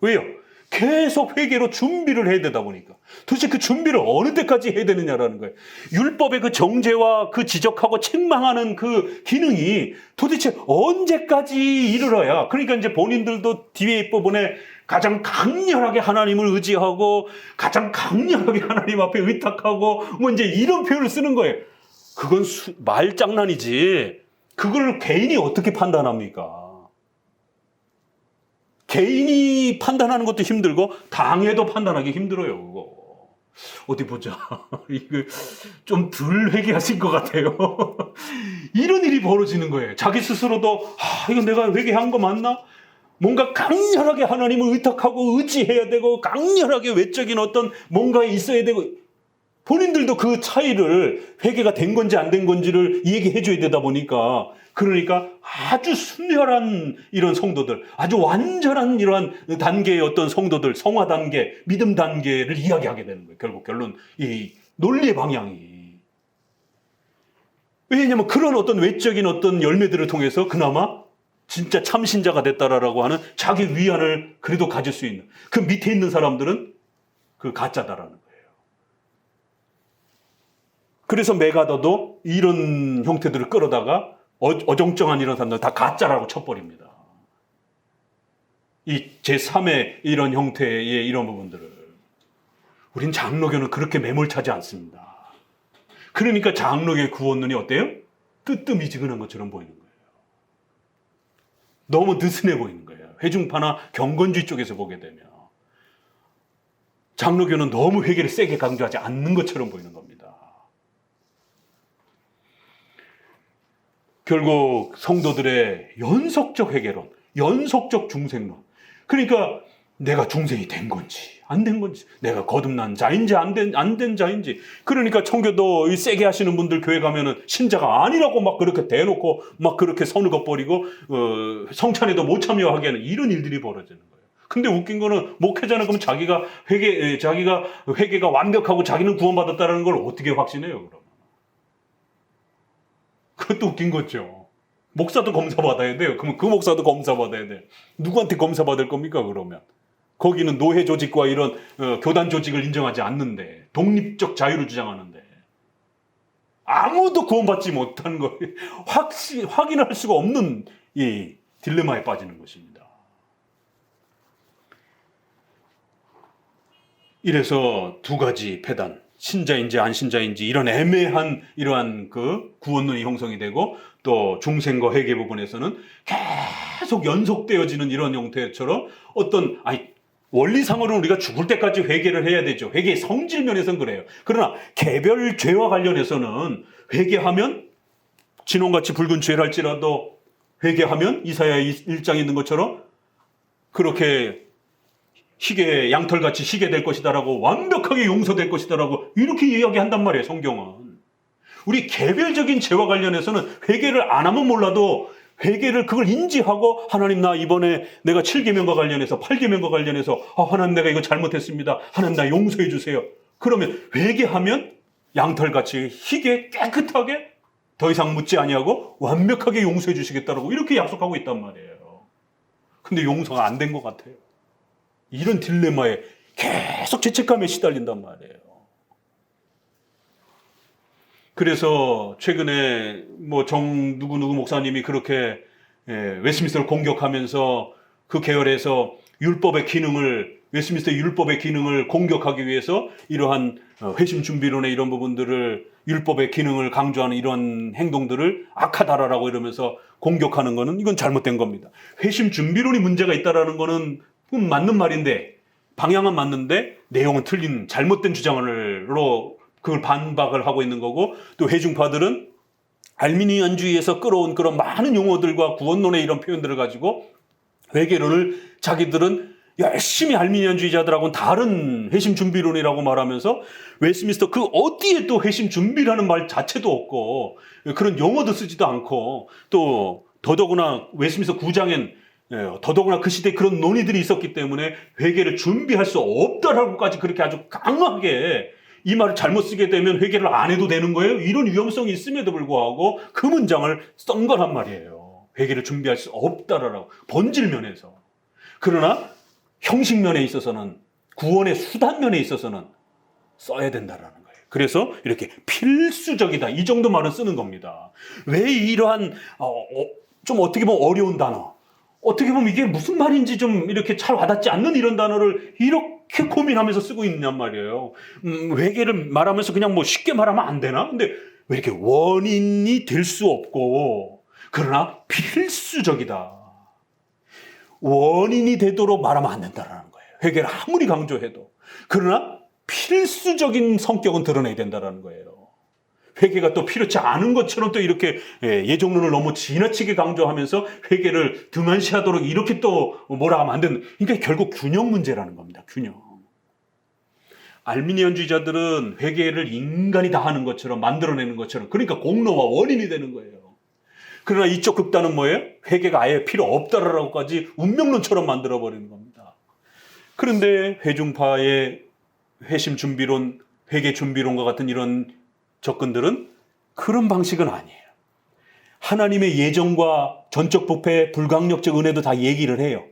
왜요? 계속 회개로 준비를 해야 되다 보니까. 도대체 그 준비를 어느 때까지 해야 되느냐라는 거예요. 율법의 그 정죄와 그 지적하고 책망하는 그 기능이 도대체 언제까지 이르러야, 그러니까 이제 본인들도 뒤에 부분에 가장 강렬하게 하나님을 의지하고 가장 강렬하게 하나님 앞에 의탁하고 뭐 이제 이런 표현을 쓰는 거예요. 그건 말장난이지. 그걸 개인이 어떻게 판단합니까? 개인이 판단하는 것도 힘들고 당회도 판단하기 힘들어요. 그거. 어디 보자. 이거 좀 덜 회개하신 것 같아요. 이런 일이 벌어지는 거예요. 자기 스스로도 이거 내가 회개한 거 맞나? 뭔가 강렬하게 하나님을 의탁하고 의지해야 되고 강렬하게 외적인 어떤 뭔가에 있어야 되고, 본인들도 그 차이를 회개가 된 건지 안 된 건지를 얘기해 줘야 되다 보니까, 그러니까 아주 순결한 이런 성도들, 아주 완전한 이러한 단계의 어떤 성도들, 성화 단계, 믿음 단계를 이야기하게 되는 거예요. 결국 결론, 이 논리의 방향이. 왜냐하면 그런 어떤 외적인 어떤 열매들을 통해서 그나마 진짜 참신자가 됐다라고 하는 자기 위안을 그래도 가질 수 있는, 그 밑에 있는 사람들은 그 가짜다라는 거예요. 그래서 메가더도 이런 형태들을 끌어다가 어정쩡한 이런 사람들 다 가짜라고 쳐버립니다. 이 제3의 이런 형태의 이런 부분들을. 우린 장로교는 그렇게 매몰차지 않습니다. 그러니까 장로교의 구원론이 어때요? 뜨뜻미지근한 것처럼 보이는 거예요. 너무 느슨해 보이는 거예요. 회중파나 경건주의 쪽에서 보게 되면. 장로교는 너무 회개를 세게 강조하지 않는 것처럼 보이는 겁니다. 결국 성도들의 연속적 회개론, 연속적 중생론. 그러니까 내가 중생이 된 건지 안 된 건지, 내가 거듭난 자인지 안 된 자인지. 그러니까 청교도 세게 하시는 분들 교회 가면은 신자가 아니라고 막 그렇게 대놓고 막 그렇게 선을 그어버리고 성찬에도 못 참여하게 하는 이런 일들이 벌어지는 거예요. 근데 웃긴 거는 목회자는 그럼 자기가 회개가 완벽하고 자기는 구원받았다는 걸 어떻게 확신해요, 그러면? 그것도 웃긴 거죠. 목사도 검사받아야 돼요. 그럼 그 목사도 검사받아야 돼요. 누구한테 검사받을 겁니까, 그러면? 거기는 노회 조직과 이런 교단 조직을 인정하지 않는데, 독립적 자유를 주장하는데 아무도 구원받지 못하는 걸 확인할 수가 없는 이 딜레마에 빠지는 것입니다. 이래서 두 가지 패단, 신자인지 안 신자인지 이런 애매한 이러한 그 구원론이 형성이 되고, 또 중생과 회개 부분에서는 계속 연속되어지는 이런 형태처럼 어떤 원리상으로는 우리가 죽을 때까지 회개를 해야 되죠. 회개의 성질 면에서는 그래요. 그러나 개별 죄와 관련해서는 회개하면 진홍같이 붉은 죄를 할지라도 회개하면 이사야 1장에 있는 것처럼 그렇게 양털같이 희게 될 것이다라고, 완벽하게 용서될 것이다라고 이렇게 이야기한단 말이에요, 성경은. 우리 개별적인 죄와 관련해서는 회개를 안 하면 몰라도 회개를 그걸 인지하고, 하나님 나 이번에 내가 7계명과 관련해서 8계명과 관련해서 하나님 내가 이거 잘못했습니다. 하나님 나 용서해 주세요. 그러면 회개하면 양털같이 희게 깨끗하게 더 이상 묻지 아니하고 완벽하게 용서해 주시겠다라고 이렇게 약속하고 있단 말이에요. 근데 용서가 안 된 것 같아요. 이런 딜레마에 계속 죄책감에 시달린단 말이에요. 그래서 최근에 누구 목사님이 그렇게 웨스트민스터를 공격하면서 그 계열에서 웨스트민스터 율법의 기능을 공격하기 위해서 이러한 회심 준비론의 이런 부분들을, 율법의 기능을 강조하는 이런 행동들을 악하다라고 이러면서 공격하는 거는 이건 잘못된 겁니다. 회심 준비론이 문제가 있다라는 거는 맞는 말인데, 방향은 맞는데 내용은 틀린 잘못된 주장으로 그걸 반박을 하고 있는 거고, 또 회중파들은 알미니안주의에서 끌어온 그런 많은 용어들과 구원론의 이런 표현들을 가지고 회개론을 자기들은 열심히 알미니안주의자들하고는 다른 회심 준비론이라고 말하면서 웨스트민스터 그 어디에 또 회심 준비라는 말 자체도 없고 그런 용어도 쓰지도 않고, 또 더더구나 웨스트민스터 9장엔 더더구나 그 시대에 그런 논의들이 있었기 때문에 회개를 준비할 수 없다라고까지 그렇게 아주 강하게 이 말을 잘못 쓰게 되면 회개를 안 해도 되는 거예요. 이런 위험성이 있음에도 불구하고 그 문장을 쓴 거란 말이에요. 회개를 준비할 수 없다라고, 본질 면에서. 그러나 형식 면에 있어서는, 구원의 수단 면에 있어서는 써야 된다라는 거예요. 그래서 이렇게 필수적이다, 이 정도 말은 쓰는 겁니다. 왜 이러한 좀 어떻게 보면 어려운 단어, 어떻게 보면 이게 무슨 말인지 좀 이렇게 잘 와닿지 않는 이런 단어를 이렇게 고민하면서 쓰고 있냔 말이에요. 회개를 말하면서 그냥 쉽게 말하면 안 되나? 근데 왜 이렇게 원인이 될 수 없고 그러나 필수적이다, 원인이 되도록 말하면 안 된다는 거예요. 회개를 아무리 강조해도. 그러나 필수적인 성격은 드러내야 된다는 거예요. 회개가 또 필요치 않은 것처럼 또 이렇게 예정론을 너무 지나치게 강조하면서 회개를 등한시하도록 이렇게 또 뭐라 하면 안 되는, 그러니까 결국 균형 문제라는 겁니다. 균형. 알미니안주의자들은 회개를 인간이 다 하는 것처럼 만들어내는 것처럼, 그러니까 공로와 원인이 되는 거예요. 그러나 이쪽 극단은 뭐예요? 회개가 아예 필요 없다라고까지 운명론처럼 만들어버리는 겁니다. 그런데 회중파의 회심 준비론, 회개 준비론과 같은 이런 접근들은 그런 방식은 아니에요. 하나님의 예정과 전적 부패, 불강력적 은혜도 다 얘기를 해요.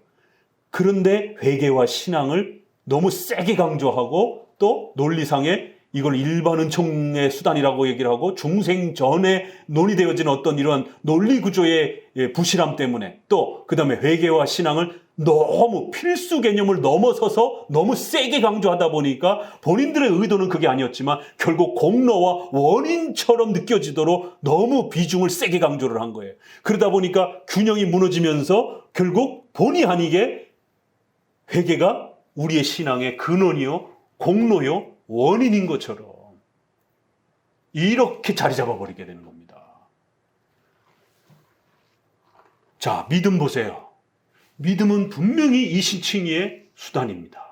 그런데 회개와 신앙을 너무 세게 강조하고, 또 논리상에 이걸 일반 은총의 수단이라고 얘기를 하고, 중생 전에 논의되어지는 어떤 이런 논리 구조의 부실함 때문에, 또 그 다음에 회개와 신앙을 너무 필수 개념을 넘어서서 너무 세게 강조하다 보니까 본인들의 의도는 그게 아니었지만 결국 공로와 원인처럼 느껴지도록 너무 비중을 세게 강조를 한 거예요. 그러다 보니까 균형이 무너지면서 결국 본의 아니게 회개가 우리의 신앙의 근원이요 공로요, 원인인 것처럼 이렇게 자리 잡아버리게 되는 겁니다. 자, 믿음 보세요. 믿음은 분명히 이신칭의의 수단입니다.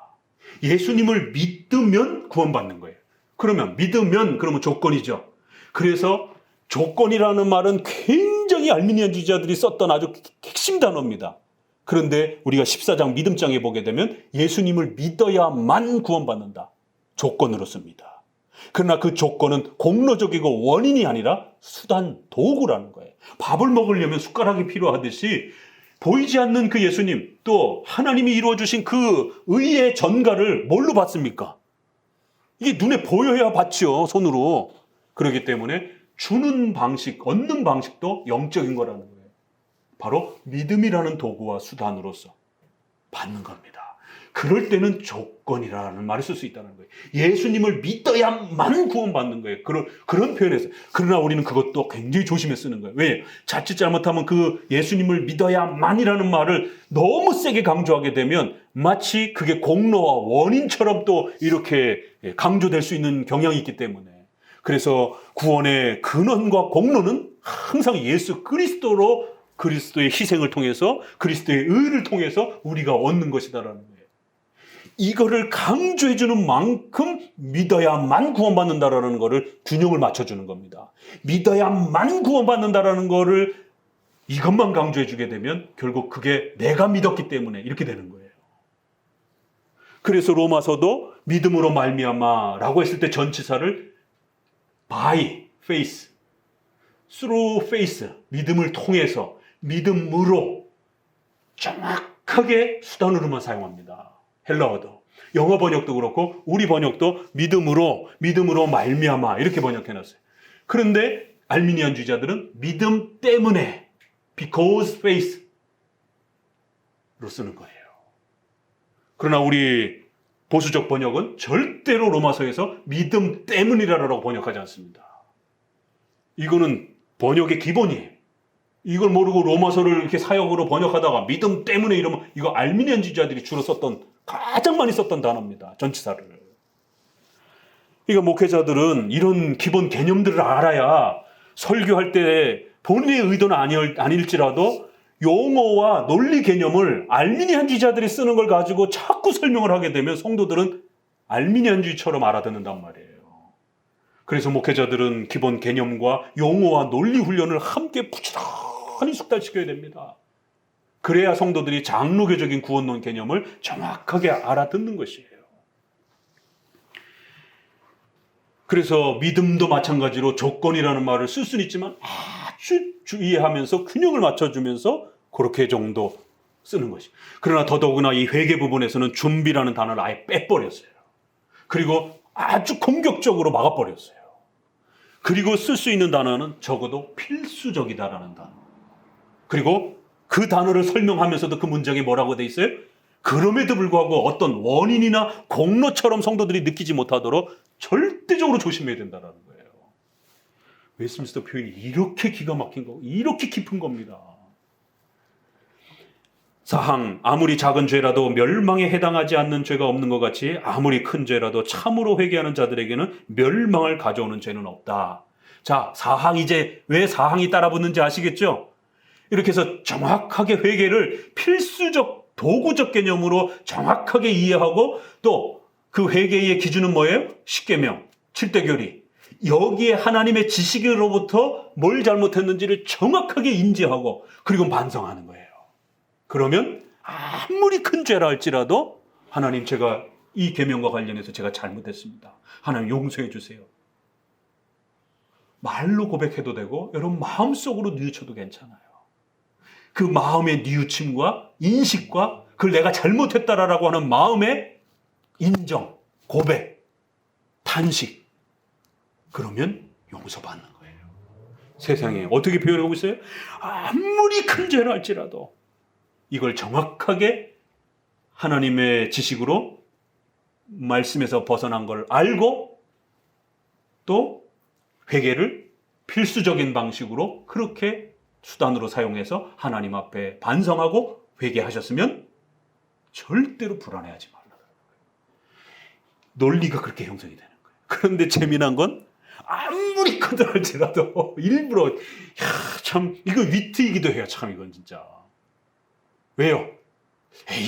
예수님을 믿으면 구원받는 거예요. 그러면 믿으면 그러면 조건이죠. 그래서 조건이라는 말은 굉장히 알미니안주의자들이 썼던 아주 핵심 단어입니다. 그런데 우리가 14장 믿음장에 보게 되면 예수님을 믿어야만 구원받는다. 조건으로 씁니다. 그러나 그 조건은 공로적이고 원인이 아니라 수단, 도구라는 거예요. 밥을 먹으려면 숟가락이 필요하듯이 보이지 않는 그 예수님, 또 하나님이 이루어주신 그 의의 전가를 뭘로 받습니까? 이게 눈에 보여야 받죠, 손으로. 그렇기 때문에 주는 방식, 얻는 방식도 영적인 거라는 거예요. 바로 믿음이라는 도구와 수단으로서 받는 겁니다. 그럴 때는 조건이라는 말을 쓸 수 있다는 거예요. 예수님을 믿어야만 구원받는 거예요. 그런 표현에서. 그러나 우리는 그것도 굉장히 조심해 쓰는 거예요. 왜? 자칫 잘못하면 그 예수님을 믿어야만이라는 말을 너무 세게 강조하게 되면 마치 그게 공로와 원인처럼 또 이렇게 강조될 수 있는 경향이 있기 때문에. 그래서 구원의 근원과 공로는 항상 예수 그리스도로, 그리스도의 희생을 통해서, 그리스도의 의를 통해서 우리가 얻는 것이다라는 거예요. 이거를 강조해주는 만큼 믿어야만 구원받는다라는 거를 균형을 맞춰주는 겁니다. 믿어야만 구원받는다라는 거를 이것만 강조해주게 되면 결국 그게 내가 믿었기 때문에 이렇게 되는 거예요. 그래서 로마서도 믿음으로 말미암아라고 했을 때 전치사를 by faith, through faith, 믿음을 통해서, 믿음으로 정확하게 수단으로만 사용합니다. 헬라어도. 영어 번역도 그렇고 우리 번역도 믿음으로 말미암아 이렇게 번역해놨어요. 그런데 알미니안주의자들은 믿음 때문에 because faith로 쓰는 거예요. 그러나 우리 보수적 번역은 절대로 로마서에서 믿음 때문이라고 번역하지 않습니다. 이거는 번역의 기본이에요. 이걸 모르고 로마서를 이렇게 사역으로 번역하다가 믿음 때문에 이러면 이거 알미니안주의자들이 주로 가장 많이 썼던 단어입니다. 전치사를. 그러니까 목회자들은 이런 기본 개념들을 알아야 설교할 때 본인의 의도는 아닐지라도 용어와 논리 개념을 알미니안주의자들이 쓰는 걸 가지고 자꾸 설명을 하게 되면 성도들은 알미니안주의처럼 알아듣는단 말이에요. 그래서 목회자들은 기본 개념과 용어와 논리 훈련을 함께 부지런히 숙달시켜야 됩니다. 그래야 성도들이 장로교적인 구원론 개념을 정확하게 알아듣는 것이에요. 그래서 믿음도 마찬가지로 조건이라는 말을 쓸 수는 있지만 아주 주의하면서 균형을 맞춰주면서 그렇게 정도 쓰는 것이. 그러나 더더구나 이 회개 부분에서는 준비라는 단어를 아예 빼버렸어요. 그리고 아주 공격적으로 막아버렸어요. 그리고 쓸 수 있는 단어는 적어도 필수적이다라는 단어. 그리고 그 단어를 설명하면서도 그 문장에 뭐라고 돼 있어요? 그럼에도 불구하고 어떤 원인이나 공로처럼 성도들이 느끼지 못하도록 절대적으로 조심해야 된다는 거예요. 웨스민스터 표현이 이렇게 기가 막힌 거, 이렇게 깊은 겁니다. 사항, 아무리 작은 죄라도 멸망에 해당하지 않는 죄가 없는 것 같이 아무리 큰 죄라도 참으로 회개하는 자들에게는 멸망을 가져오는 죄는 없다. 자, 사항, 이제 왜 사항이 따라붙는지 아시겠죠? 이렇게 해서 정확하게 회개를 필수적, 도구적 개념으로 정확하게 이해하고 또 그 회개의 기준은 뭐예요? 십계명, 7대 교리. 여기에 하나님의 지식으로부터 뭘 잘못했는지를 정확하게 인지하고 그리고 반성하는 거예요. 그러면 아무리 큰 죄라 할지라도 하나님, 제가 이 계명과 관련해서 제가 잘못했습니다. 하나님 용서해 주세요. 말로 고백해도 되고 여러분 마음속으로 뉘우쳐도 괜찮아요. 그 마음의 뉘우침과 인식과 그걸 내가 잘못했다라고 하는 마음의 인정, 고백, 탄식, 그러면 용서받는 거예요. 세상에 어떻게 표현하고 있어요? 아무리 큰 죄라 할지라도 이걸 정확하게 하나님의 지식으로 말씀에서 벗어난 걸 알고 또 회개를 필수적인 방식으로 그렇게 수단으로 사용해서 하나님 앞에 반성하고 회개하셨으면 절대로 불안해하지 말라. 논리가 그렇게 형성이 되는 거예요. 그런데 재미난 건 아무리 크다 할지라도 일부러 참 이거 위트이기도 해요. 참 이건 진짜. 왜요?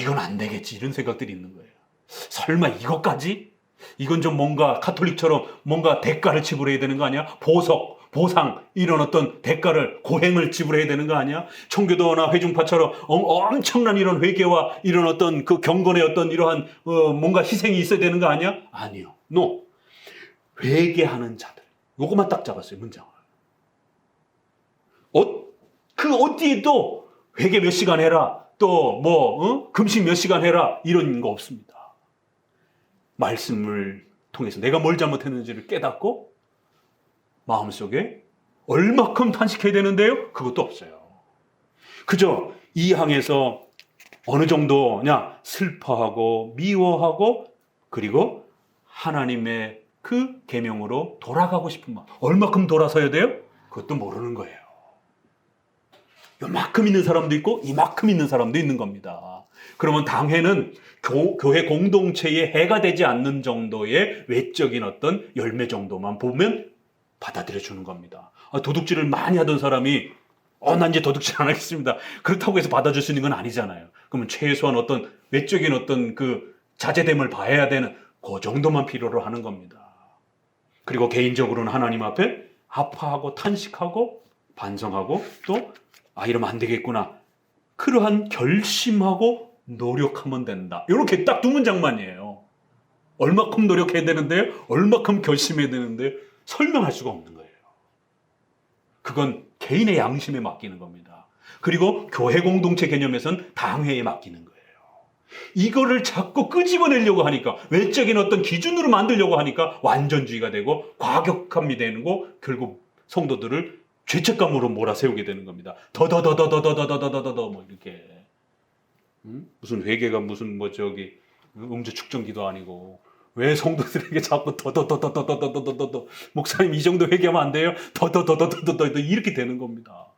이건 안 되겠지 이런 생각들이 있는 거예요. 설마 이것까지? 이건 좀 뭔가 카톨릭처럼 뭔가 대가를 지불해야 되는 거 아니야? 보상 이런 어떤 대가를 고행을 지불해야 되는 거 아니야? 청교도나 회중파처럼 엄청난 이런 회개와 이런 어떤 그 경건의 어떤 이러한 뭔가 희생이 있어야 되는 거 아니야? 아니요. No. 회개하는 자들. 요것만 딱 잡았어요. 문장을. 그 어디에도 회개 몇 시간 해라. 또 금식 몇 시간 해라. 이런 거 없습니다. 말씀을 통해서 내가 뭘 잘못했는지를 깨닫고 마음속에 얼마큼 탄식해야 되는데요? 그것도 없어요. 그저 이 항에서 어느 정도냐 슬퍼하고 미워하고 그리고 하나님의 그 계명으로 돌아가고 싶은 마음. 얼마큼 돌아서야 돼요? 그것도 모르는 거예요. 요만큼 있는 사람도 있고 이만큼 있는 사람도 있는 겁니다. 그러면 당회는 교회 공동체에 해가 되지 않는 정도의 외적인 어떤 열매 정도만 보면 받아들여 주는 겁니다. 도둑질을 많이 하던 사람이 난 이제 도둑질 안 하겠습니다. 그렇다고 해서 받아줄 수 있는 건 아니잖아요. 그러면 최소한 어떤 외적인 어떤 그 자제됨을 봐야 되는 그 정도만 필요로 하는 겁니다. 그리고 개인적으로는 하나님 앞에 아파하고 탄식하고 반성하고 또 이러면 안 되겠구나. 그러한 결심하고 노력하면 된다. 이렇게 딱 두 문장만이에요. 얼마큼 노력해야 되는데요? 얼마큼 결심해야 되는데요? 설명할 수가 없는 거예요. 그건 개인의 양심에 맡기는 겁니다. 그리고 교회 공동체 개념에서는 당회에 맡기는 거예요. 이거를 자꾸 끄집어내려고 하니까 외적인 어떤 기준으로 만들려고 하니까 완전주의가 되고 과격함이 되는 거 결국 성도들을 죄책감으로 몰아세우게 되는 겁니다. 더더더더더더더더더더 뭐 이렇게 무슨 회개가 무슨 음주 측정기도 아니고 왜 성도들에게 자꾸 더더더더더더더더더 목사님 이 정도 회개하면 안 돼요? 더더더더더더 이렇게 되는 겁니다.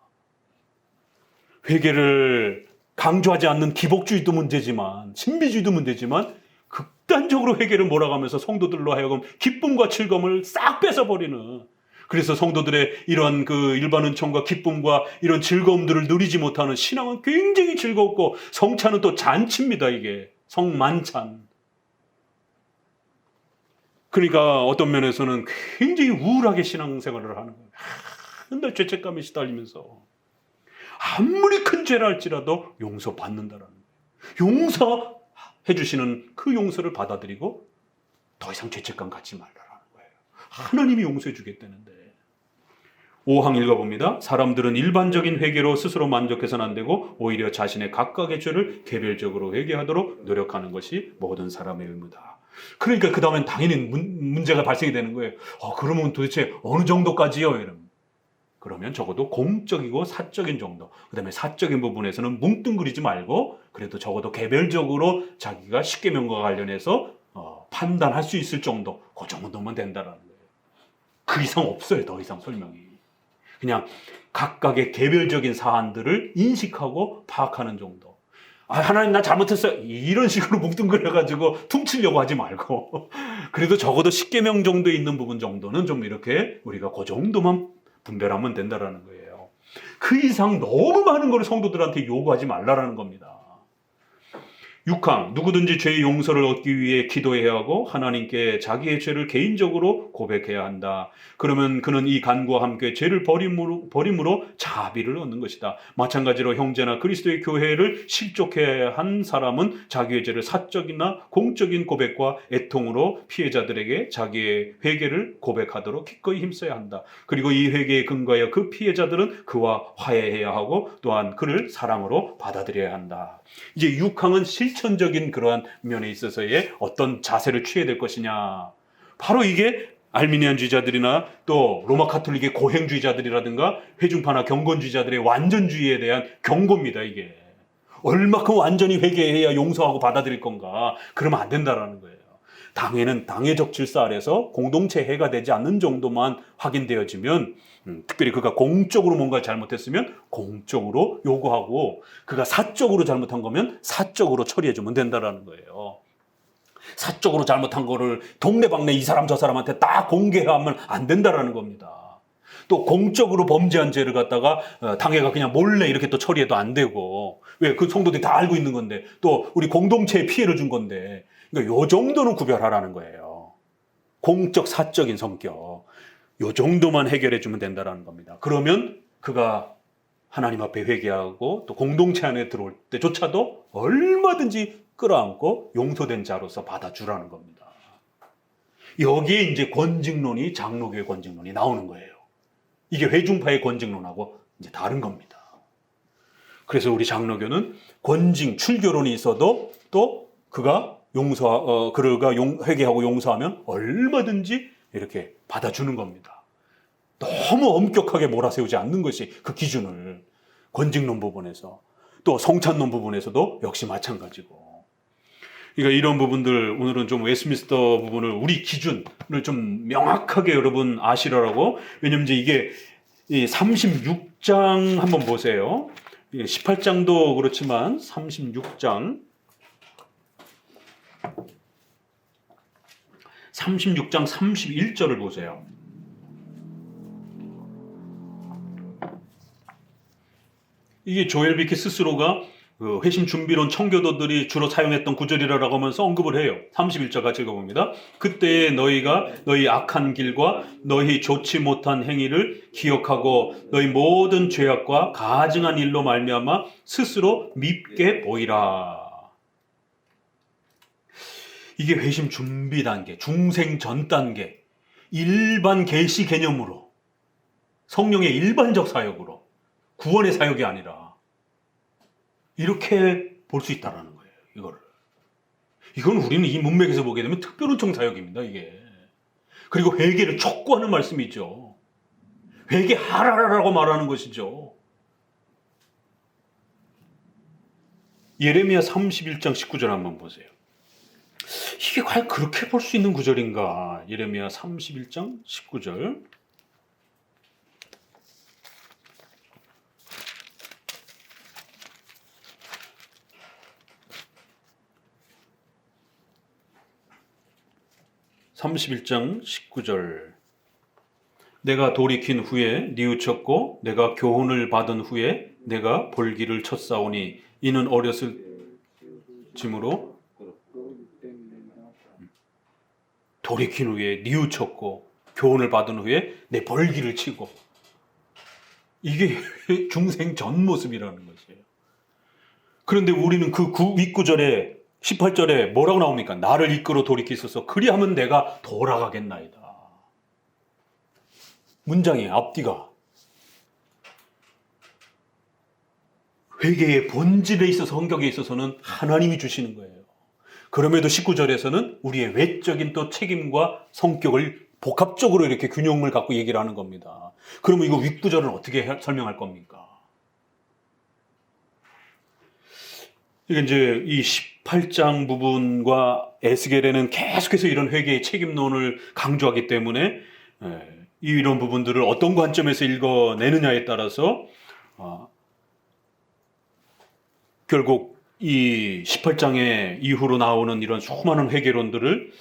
회개를 강조하지 않는 기복주의도 문제지만 신비주의도 문제지만 극단적으로 회개를 몰아가면서 성도들로 하여금 기쁨과 즐거움을 싹 뺏어버리는 그래서 성도들의 이런 그 일반 은총과 기쁨과 이런 즐거움들을 누리지 못하는 신앙은 굉장히 즐겁고 성찬은 또 잔치입니다. 이게 성만찬. 그러니까 어떤 면에서는 굉장히 우울하게 신앙생활을 하는 거예요. 맨날 죄책감에 시달리면서 아무리 큰 죄라 할지라도 용서받는다라는 거예요. 용서해 주시는 그 용서를 받아들이고 더 이상 죄책감 갖지 말라라는 거예요. 하나님이 용서해 주겠다는데 5항 읽어봅니다. 사람들은 일반적인 회개로 스스로 만족해서는 안 되고 오히려 자신의 각각의 죄를 개별적으로 회개하도록 노력하는 것이 모든 사람의 의무다. 그러니까 그 다음엔 당연히 문제가 발생이 되는 거예요. 그러면 도대체 어느 정도까지요? 그러면 적어도 공적이고 사적인 정도. 그 다음에 사적인 부분에서는 뭉뚱그리지 말고 그래도 적어도 개별적으로 자기가 십계명과 관련해서 판단할 수 있을 정도. 그 정도면 된다라는 거예요. 그 이상 없어요. 더 이상 설명이. 그냥 각각의 개별적인 사안들을 인식하고 파악하는 정도. 하나님 나 잘못했어요. 이런 식으로 뭉뚱그려가지고 퉁치려고 하지 말고 그래도 적어도 십계명 정도에 있는 부분 정도는 좀 이렇게 우리가 그 정도만 분별하면 된다라는 거예요. 그 이상 너무 많은 걸 성도들한테 요구하지 말라라는 겁니다. 6항 누구든지 죄의 용서를 얻기 위해 기도해야 하고 하나님께 자기의 죄를 개인적으로 고백해야 한다. 그러면 그는 이 간구와 함께 죄를 버림으로 자비를 얻는 것이다. 마찬가지로 형제나 그리스도의 교회를 실족해 한 사람은 자기의 죄를 사적이나 공적인 고백과 애통으로 피해자들에게 자기의 회개를 고백하도록 기꺼이 힘써야 한다. 그리고 이 회개에 근거하여 그 피해자들은 그와 화해해야 하고 또한 그를 사랑으로 받아들여야 한다. 이제 6항은 실천적인 그러한 면에 있어서의 어떤 자세를 취해야 될 것이냐. 바로 이게 알미니안주의자들이나 또 로마 카톨릭의 고행주의자들이라든가 회중파나 경건주의자들의 완전주의에 대한 경고입니다. 이게 얼마큼 완전히 회개해야 용서하고 받아들일 건가. 그러면 안 된다라는 거예요. 당회는 당회적 질서 아래서 공동체 해가 되지 않는 정도만 확인되어지면 특별히 그가 공적으로 뭔가 잘못했으면 공적으로 요구하고 그가 사적으로 잘못한 거면 사적으로 처리해주면 된다라는 거예요. 사적으로 잘못한 거를 동네방네 이 사람 저 사람한테 다 공개하면 안 된다라는 겁니다. 또 공적으로 범죄한 죄를 갖다가 당해가 그냥 몰래 이렇게 또 처리해도 안 되고, 왜 그 성도들이 다 알고 있는 건데, 또 우리 공동체에 피해를 준 건데, 그러니까 요 정도는 구별하라는 거예요. 공적 사적인 성격 요 정도만 해결해 주면 된다라는 겁니다. 그러면 그가 하나님 앞에 회개하고 또 공동체 안에 들어올 때조차도 얼마든지 끌어안고 용서된 자로서 받아주라는 겁니다. 여기에 이제 권직론이, 장로교의 권직론이 나오는 거예요. 이게 회중파의 권직론하고 이제 다른 겁니다. 그래서 우리 장로교는 권직, 출교론이 있어도 또 그가 회개하고 용서하면 얼마든지 이렇게 받아주는 겁니다. 너무 엄격하게 몰아세우지 않는 것이 그 기준을, 권직론 부분에서 또 성찬론 부분에서도 역시 마찬가지고. 그러니까 이런 부분들 오늘은 좀 웨스트민스터 부분을, 우리 기준을 좀 명확하게 여러분 아시라고. 왜냐면 이제 이게 이 36장 한번 보세요. 18장도 그렇지만 36장 31절을 보세요. 이게 조엘 비키 스스로가 그 회심 준비론 청교도들이 주로 사용했던 구절이라고 하면서 언급을 해요. 31절 같이 읽어봅니다. 그때에 너희가 너희 악한 길과 너희 좋지 못한 행위를 기억하고 너희 모든 죄악과 가증한 일로 말미암아 스스로 밉게 보이라. 이게 회심 준비 단계, 중생 전 단계, 일반 계시 개념으로, 성령의 일반적 사역으로, 구원의 사역이 아니라 이렇게 볼 수 있다라는 거예요. 이거를. 이건 우리는 이 문맥에서 보게 되면 특별은총 사역입니다. 이게. 그리고 회개를 촉구하는 말씀이죠. 회개하라라고 말하는 것이죠. 예레미야 31장 19절 한번 보세요. 이게 과연 그렇게 볼 수 있는 구절인가? 예레미야 31장 19절. (31장 19절) 내가 돌이킨 후에 뉘우쳤고 내가 교훈을 받은 후에 내가 볼기를 쳤사오니 이는 어렸을 짐으로. 돌이킨 후에 뉘우쳤고 교훈을 받은 후에 내 벌기를 치고, 이게 중생 전 모습이라는 것이에요. 그런데 우리는 그 윗구절에 18절에 뭐라고 나옵니까? 나를 이끌어 돌이키소서 그리하면 내가 돌아가겠나이다. 문장의 앞뒤가 회개의 본질에 있어서, 성격에 있어서는 하나님이 주시는 거예요. 그럼에도 19절에서는 우리의 외적인 또 책임과 성격을 복합적으로 이렇게 균형을 갖고 얘기를 하는 겁니다. 그러면 이거 윗구절은 어떻게 설명할 겁니까? 이게 이제 이 18장 부분과 에스겔에는 계속해서 이런 회개의 책임론을 강조하기 때문에 이런 부분들을 어떤 관점에서 읽어내느냐에 따라서 결국 이 18장의 이후로 나오는 이런 수많은 회개론들을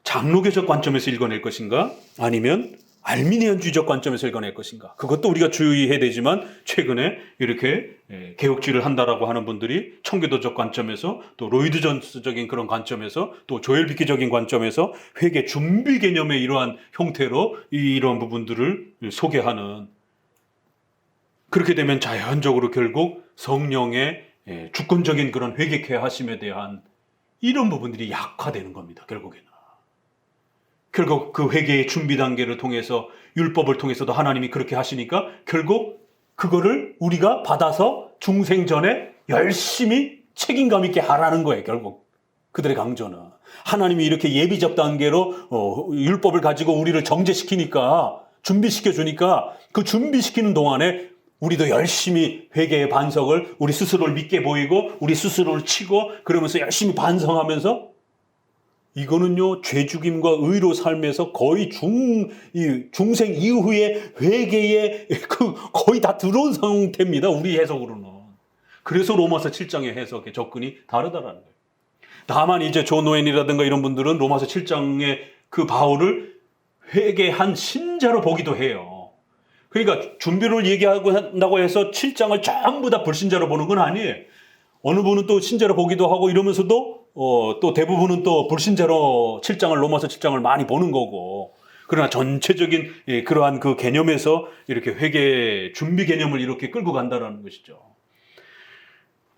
장로교적 관점에서 읽어낼 것인가, 아니면 알미니안주의적 관점에서 읽어낼 것인가, 그것도 우리가 주의해야 되지만 최근에 이렇게 개혁주의를 한다라고 하는 분들이 청교도적 관점에서, 또 로이드 존스적인 그런 관점에서, 또 조엘 비키적인 관점에서 회개 준비 개념의 이러한 형태로 이런 부분들을 소개하는, 그렇게 되면 자연적으로 결국 성령의 주권적인 그런 회개케 하심에 대한 이런 부분들이 약화되는 겁니다. 결국 그 회개의 준비 단계를 통해서, 율법을 통해서도 하나님이 그렇게 하시니까 결국 그거를 우리가 받아서 중생 전에 열심히 책임감 있게 하라는 거예요. 결국 그들의 강조는 하나님이 이렇게 예비적 단계로 율법을 가지고 우리를 정죄시키니까, 준비시켜 주니까 그 준비시키는 동안에 우리도 열심히 회개의 반석을, 우리 스스로를 믿게 보이고 우리 스스로를 치고 그러면서 열심히 반성하면서, 이거는요 죄죽임과 의로 삶에서 거의 중생 이후의 회개에 거의 다 들어온 상태입니다. 우리 해석으로는. 그래서 로마서 7장의 해석의 접근이 다르다라는 거예요. 다만 이제 존 오웬이라든가 이런 분들은 로마서 7장의 그 바울을 회개한 신자로 보기도 해요. 그러니까 준비를 얘기하고 한다고 해서 7장을 전부 다 불신자로 보는 건 아니에요. 어느 분은 또 신자로 보기도 하고 이러면서도 또 대부분은 또 불신자로 로마서 7장을 많이 보는 거고. 그러나 전체적인 그러한 그 개념에서 이렇게 회개 준비 개념을 이렇게 끌고 간다라는 것이죠.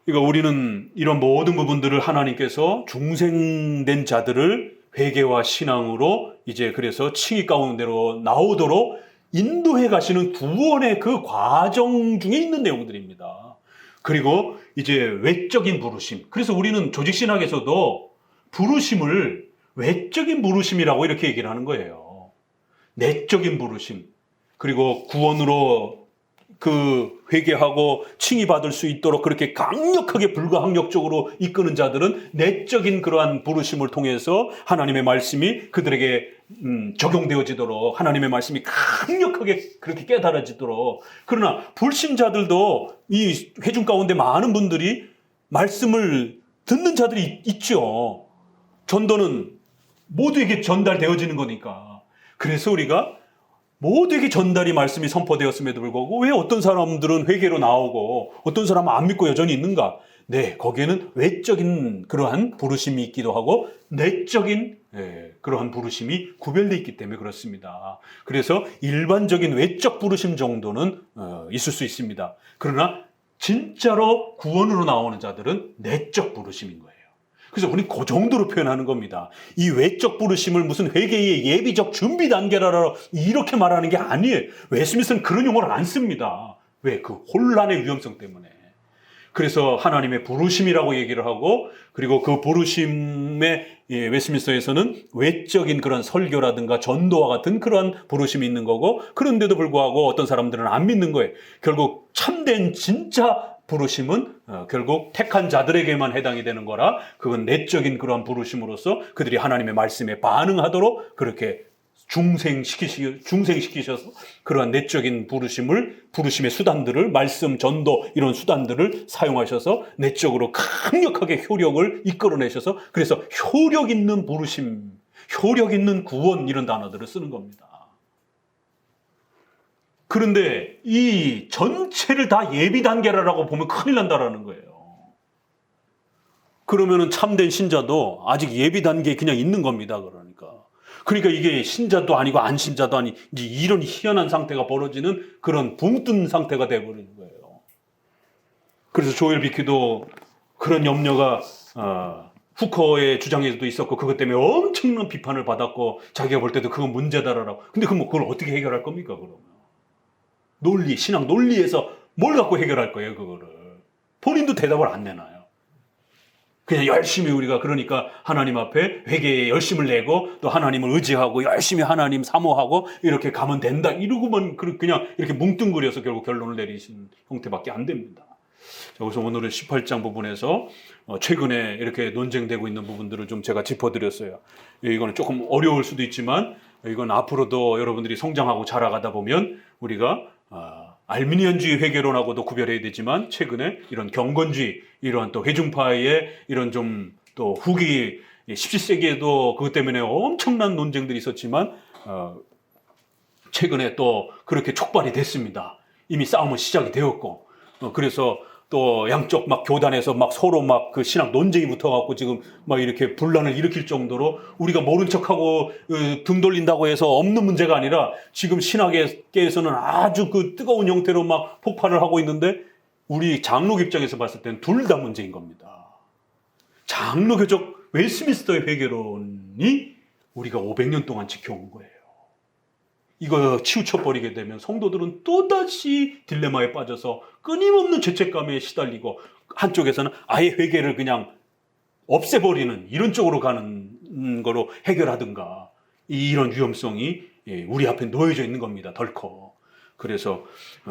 그러니까 우리는 이런 모든 부분들을 하나님께서 중생된 자들을 회개와 신앙으로 이제 그래서 칭의 가운데로 나오도록 인도해 가시는 구원의 그 과정 중에 있는 내용들입니다. 그리고 이제 외적인 부르심. 그래서 우리는 조직신학에서도 부르심을 외적인 부르심이라고 이렇게 얘기를 하는 거예요. 내적인 부르심. 그리고 구원으로 그 회개하고 칭의 받을 수 있도록 그렇게 강력하게 불가항력적으로 이끄는 자들은 내적인 그러한 부르심을 통해서 하나님의 말씀이 그들에게 적용되어지도록 하나님의 말씀이 강력하게 그렇게 깨달아지도록. 그러나 불신자들도 이 회중 가운데 많은 분들이 말씀을 듣는 자들이 있죠. 전도는 모두에게 전달되어지는 거니까. 그래서 우리가 모두에게 전달이 말씀이 선포되었음에도 불구하고 왜 어떤 사람들은 회개로 나오고 어떤 사람은 안 믿고 여전히 있는가? 네, 거기에는 외적인 그러한 부르심이 있기도 하고 내적인 그러한 부르심이 구별되어 있기 때문에 그렇습니다. 그래서 일반적인 외적 부르심 정도는 있을 수 있습니다. 그러나 진짜로 구원으로 나오는 자들은 내적 부르심인 거예요. 그래서 우리는 그 정도로 표현하는 겁니다. 이 외적 부르심을 무슨 회개의 예비적 준비 단계라고 이렇게 말하는 게 아니에요. 웨스민스는 그런 용어를 안 씁니다. 왜? 그 혼란의 위험성 때문에. 그래서 하나님의 부르심이라고 얘기를 하고, 그리고 그 부르심의 웨스민스터에서는 외적인 그런 설교라든가 전도와 같은 그런 부르심이 있는 거고, 그런데도 불구하고 어떤 사람들은 안 믿는 거예요. 결국 참된 진짜 부르심은 결국 택한 자들에게만 해당이 되는 거라, 그건 내적인 그런 부르심으로서 그들이 하나님의 말씀에 반응하도록 그렇게 중생시키셔서 그러한 내적인 부르심의 수단들을, 말씀, 전도 이런 수단들을 사용하셔서 내적으로 강력하게 효력을 이끌어내셔서, 그래서 효력 있는 부르심, 효력 있는 구원 이런 단어들을 쓰는 겁니다. 그런데 이 전체를 다 예비 단계라고 보면 큰일 난다라는 거예요. 그러면은 참된 신자도 아직 예비 단계에 그냥 있는 겁니다. 그러니까 이게 신자도 아니고 안 신자도 아니, 이제 이런 희한한 상태가 벌어지는 그런 붕 뜬 상태가 돼버리는 거예요. 그래서 조엘 비키도 그런 염려가 후커의 주장에도 있었고, 그것 때문에 엄청난 비판을 받았고, 자기가 볼 때도 그건 문제다라고. 근데 그걸 어떻게 해결할 겁니까, 그러면? 신앙 논리에서 뭘 갖고 해결할 거예요, 그거를. 본인도 대답을 안 내놔요. 그냥 열심히 우리가 그러니까 하나님 앞에 회개에 열심을 내고 또 하나님을 의지하고 열심히 하나님 사모하고 이렇게 가면 된다. 이러고만 그냥 이렇게 뭉뚱그려서 결국 결론을 내리신 형태밖에 안 됩니다. 그래서 오늘은 18장 부분에서 최근에 이렇게 논쟁되고 있는 부분들을 좀 제가 짚어드렸어요. 이거는 조금 어려울 수도 있지만 이건 앞으로도 여러분들이 성장하고 자라가다 보면 우리가 알미니안주의 회개론하고도 구별해야 되지만, 최근에 이런 경건주의, 이런 또 회중파의 이런 좀 또 후기 17세기에도 그것 때문에 엄청난 논쟁들이 있었지만 최근에 또 그렇게 촉발이 됐습니다. 이미 싸움은 시작이 되었고, 그래서 또 양쪽 막 교단에서 막 서로 막 그 신학 논쟁이 붙어갖고 지금 막 이렇게 분란을 일으킬 정도로, 우리가 모른 척하고 등 돌린다고 해서 없는 문제가 아니라 지금 신학계에서는 아주 그 뜨거운 형태로 막 폭발을 하고 있는데, 우리 장로교 입장에서 봤을 때는 둘 다 문제인 겁니다. 장로교적 웨스민스터의 회개론이 우리가 500년 동안 지켜온 거예요. 이거 치우쳐버리게 되면 성도들은 또다시 딜레마에 빠져서 끊임없는 죄책감에 시달리고, 한쪽에서는 아예 회개를 그냥 없애버리는 이런 쪽으로 가는 거로 해결하든가, 이런 위험성이 우리 앞에 놓여져 있는 겁니다. 덜컥. 그래서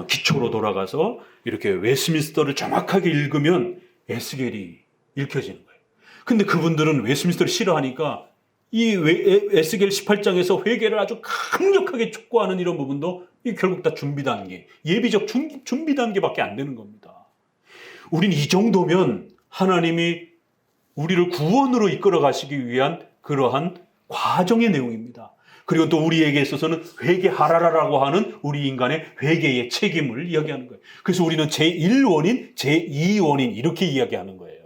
기초로 돌아가서 이렇게 웨스민스터를 정확하게 읽으면 에스겔이 읽혀지는 거예요. 근데 그분들은 웨스민스터를 싫어하니까 이 에스겔 18장에서 회개를 아주 강력하게 촉구하는 이런 부분도 결국 다 준비 단계, 예비적 준비 단계밖에 안 되는 겁니다. 우린 이 정도면 하나님이 우리를 구원으로 이끌어 가시기 위한 그러한 과정의 내용입니다. 그리고 또 우리에게 있어서는 회개하라라고 하는 우리 인간의 회개의 책임을 이야기하는 거예요. 그래서 우리는 제1원인, 제2원인 이렇게 이야기하는 거예요.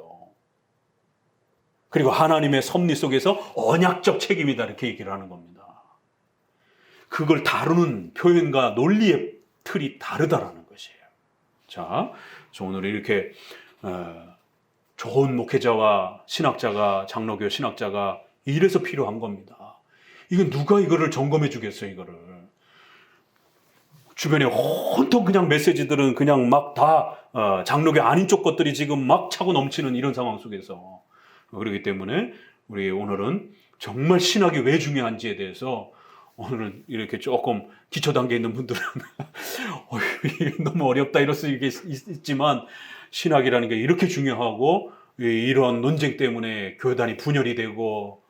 그리고 하나님의 섭리 속에서 언약적 책임이다 이렇게 얘기를 하는 겁니다. 그걸 다루는 표현과 논리의 틀이 다르다라는 것이에요. 자, 오늘 이렇게 좋은 목회자와 신학자가, 장로교 신학자가 이래서 필요한 겁니다. 이건 누가 이거를 점검해 주겠어요, 이거를. 주변에 온통 그냥 메시지들은 그냥 막 다 장로교 아닌 쪽 것들이 지금 막 차고 넘치는 이런 상황 속에서. 그렇기 때문에 우리 오늘은 정말 신학이 왜 중요한지에 대해서 오늘은 이렇게 조금 기초 단계에 있는 분들은 너무 어렵다 이럴 수 있지만 신학이라는 게 이렇게 중요하고 이런 논쟁 때문에 교단이 분열이 되고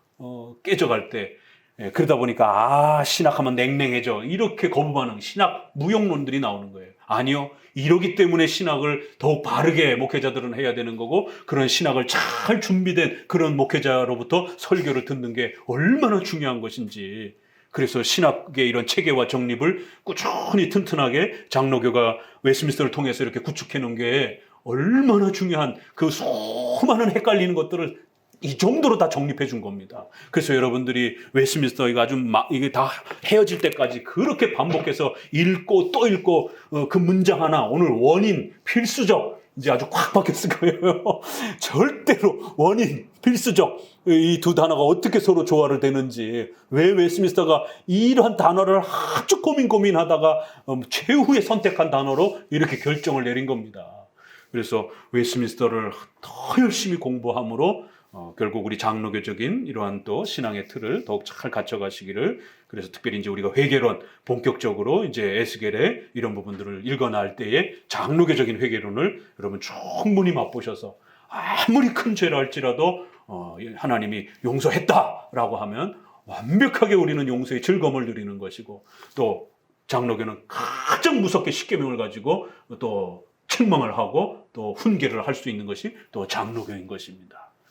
깨져갈 때 그러다 보니까 신학하면 냉랭해져 이렇게 거부 반응 신학 무용론들이 나오는 거예요. 아니요. 이러기 때문에 신학을 더욱 바르게 목회자들은 해야 되는 거고 그런 신학을 잘 준비된 그런 목회자로부터 설교를 듣는 게 얼마나 중요한 것인지 그래서 신학의 이런 체계와 정립을 꾸준히 튼튼하게 장로교가 웨스민스터를 통해서 이렇게 구축해 놓은 게 얼마나 중요한 그 수많은 헷갈리는 것들을 이 정도로 다 정립해 준 겁니다. 그래서 여러분들이 웨스민스터 이거 아주 이게 다 헤어질 때까지 그렇게 반복해서 읽고 또 읽고 그 문장 하나 오늘 원인 필수적 이제 아주 꽉 박혔을 거예요. 절대로 원인 필수적 이 두 단어가 어떻게 서로 조화를 되는지 왜 웨스민스터가 이러한 단어를 아주 고민하다가 최후에 선택한 단어로 이렇게 결정을 내린 겁니다. 그래서 웨스민스터를 더 열심히 공부함으로 결국 우리 장로교적인 이러한 또 신앙의 틀을 더욱 잘 갖춰가시기를 그래서 특별히 이제 우리가 회개론 본격적으로 이제 에스겔의 이런 부분들을 읽어나갈 때에 장로교적인 회개론을 여러분 충분히 맛보셔서 아무리 큰 죄를 할지라도 하나님이 용서했다라고 하면 완벽하게 우리는 용서의 즐거움을 누리는 것이고 또 장로교는 가장 무섭게 십계명을 가지고 또 책망을 하고 또 훈계를 할 수 있는 것이 또 장로교인 것입니다.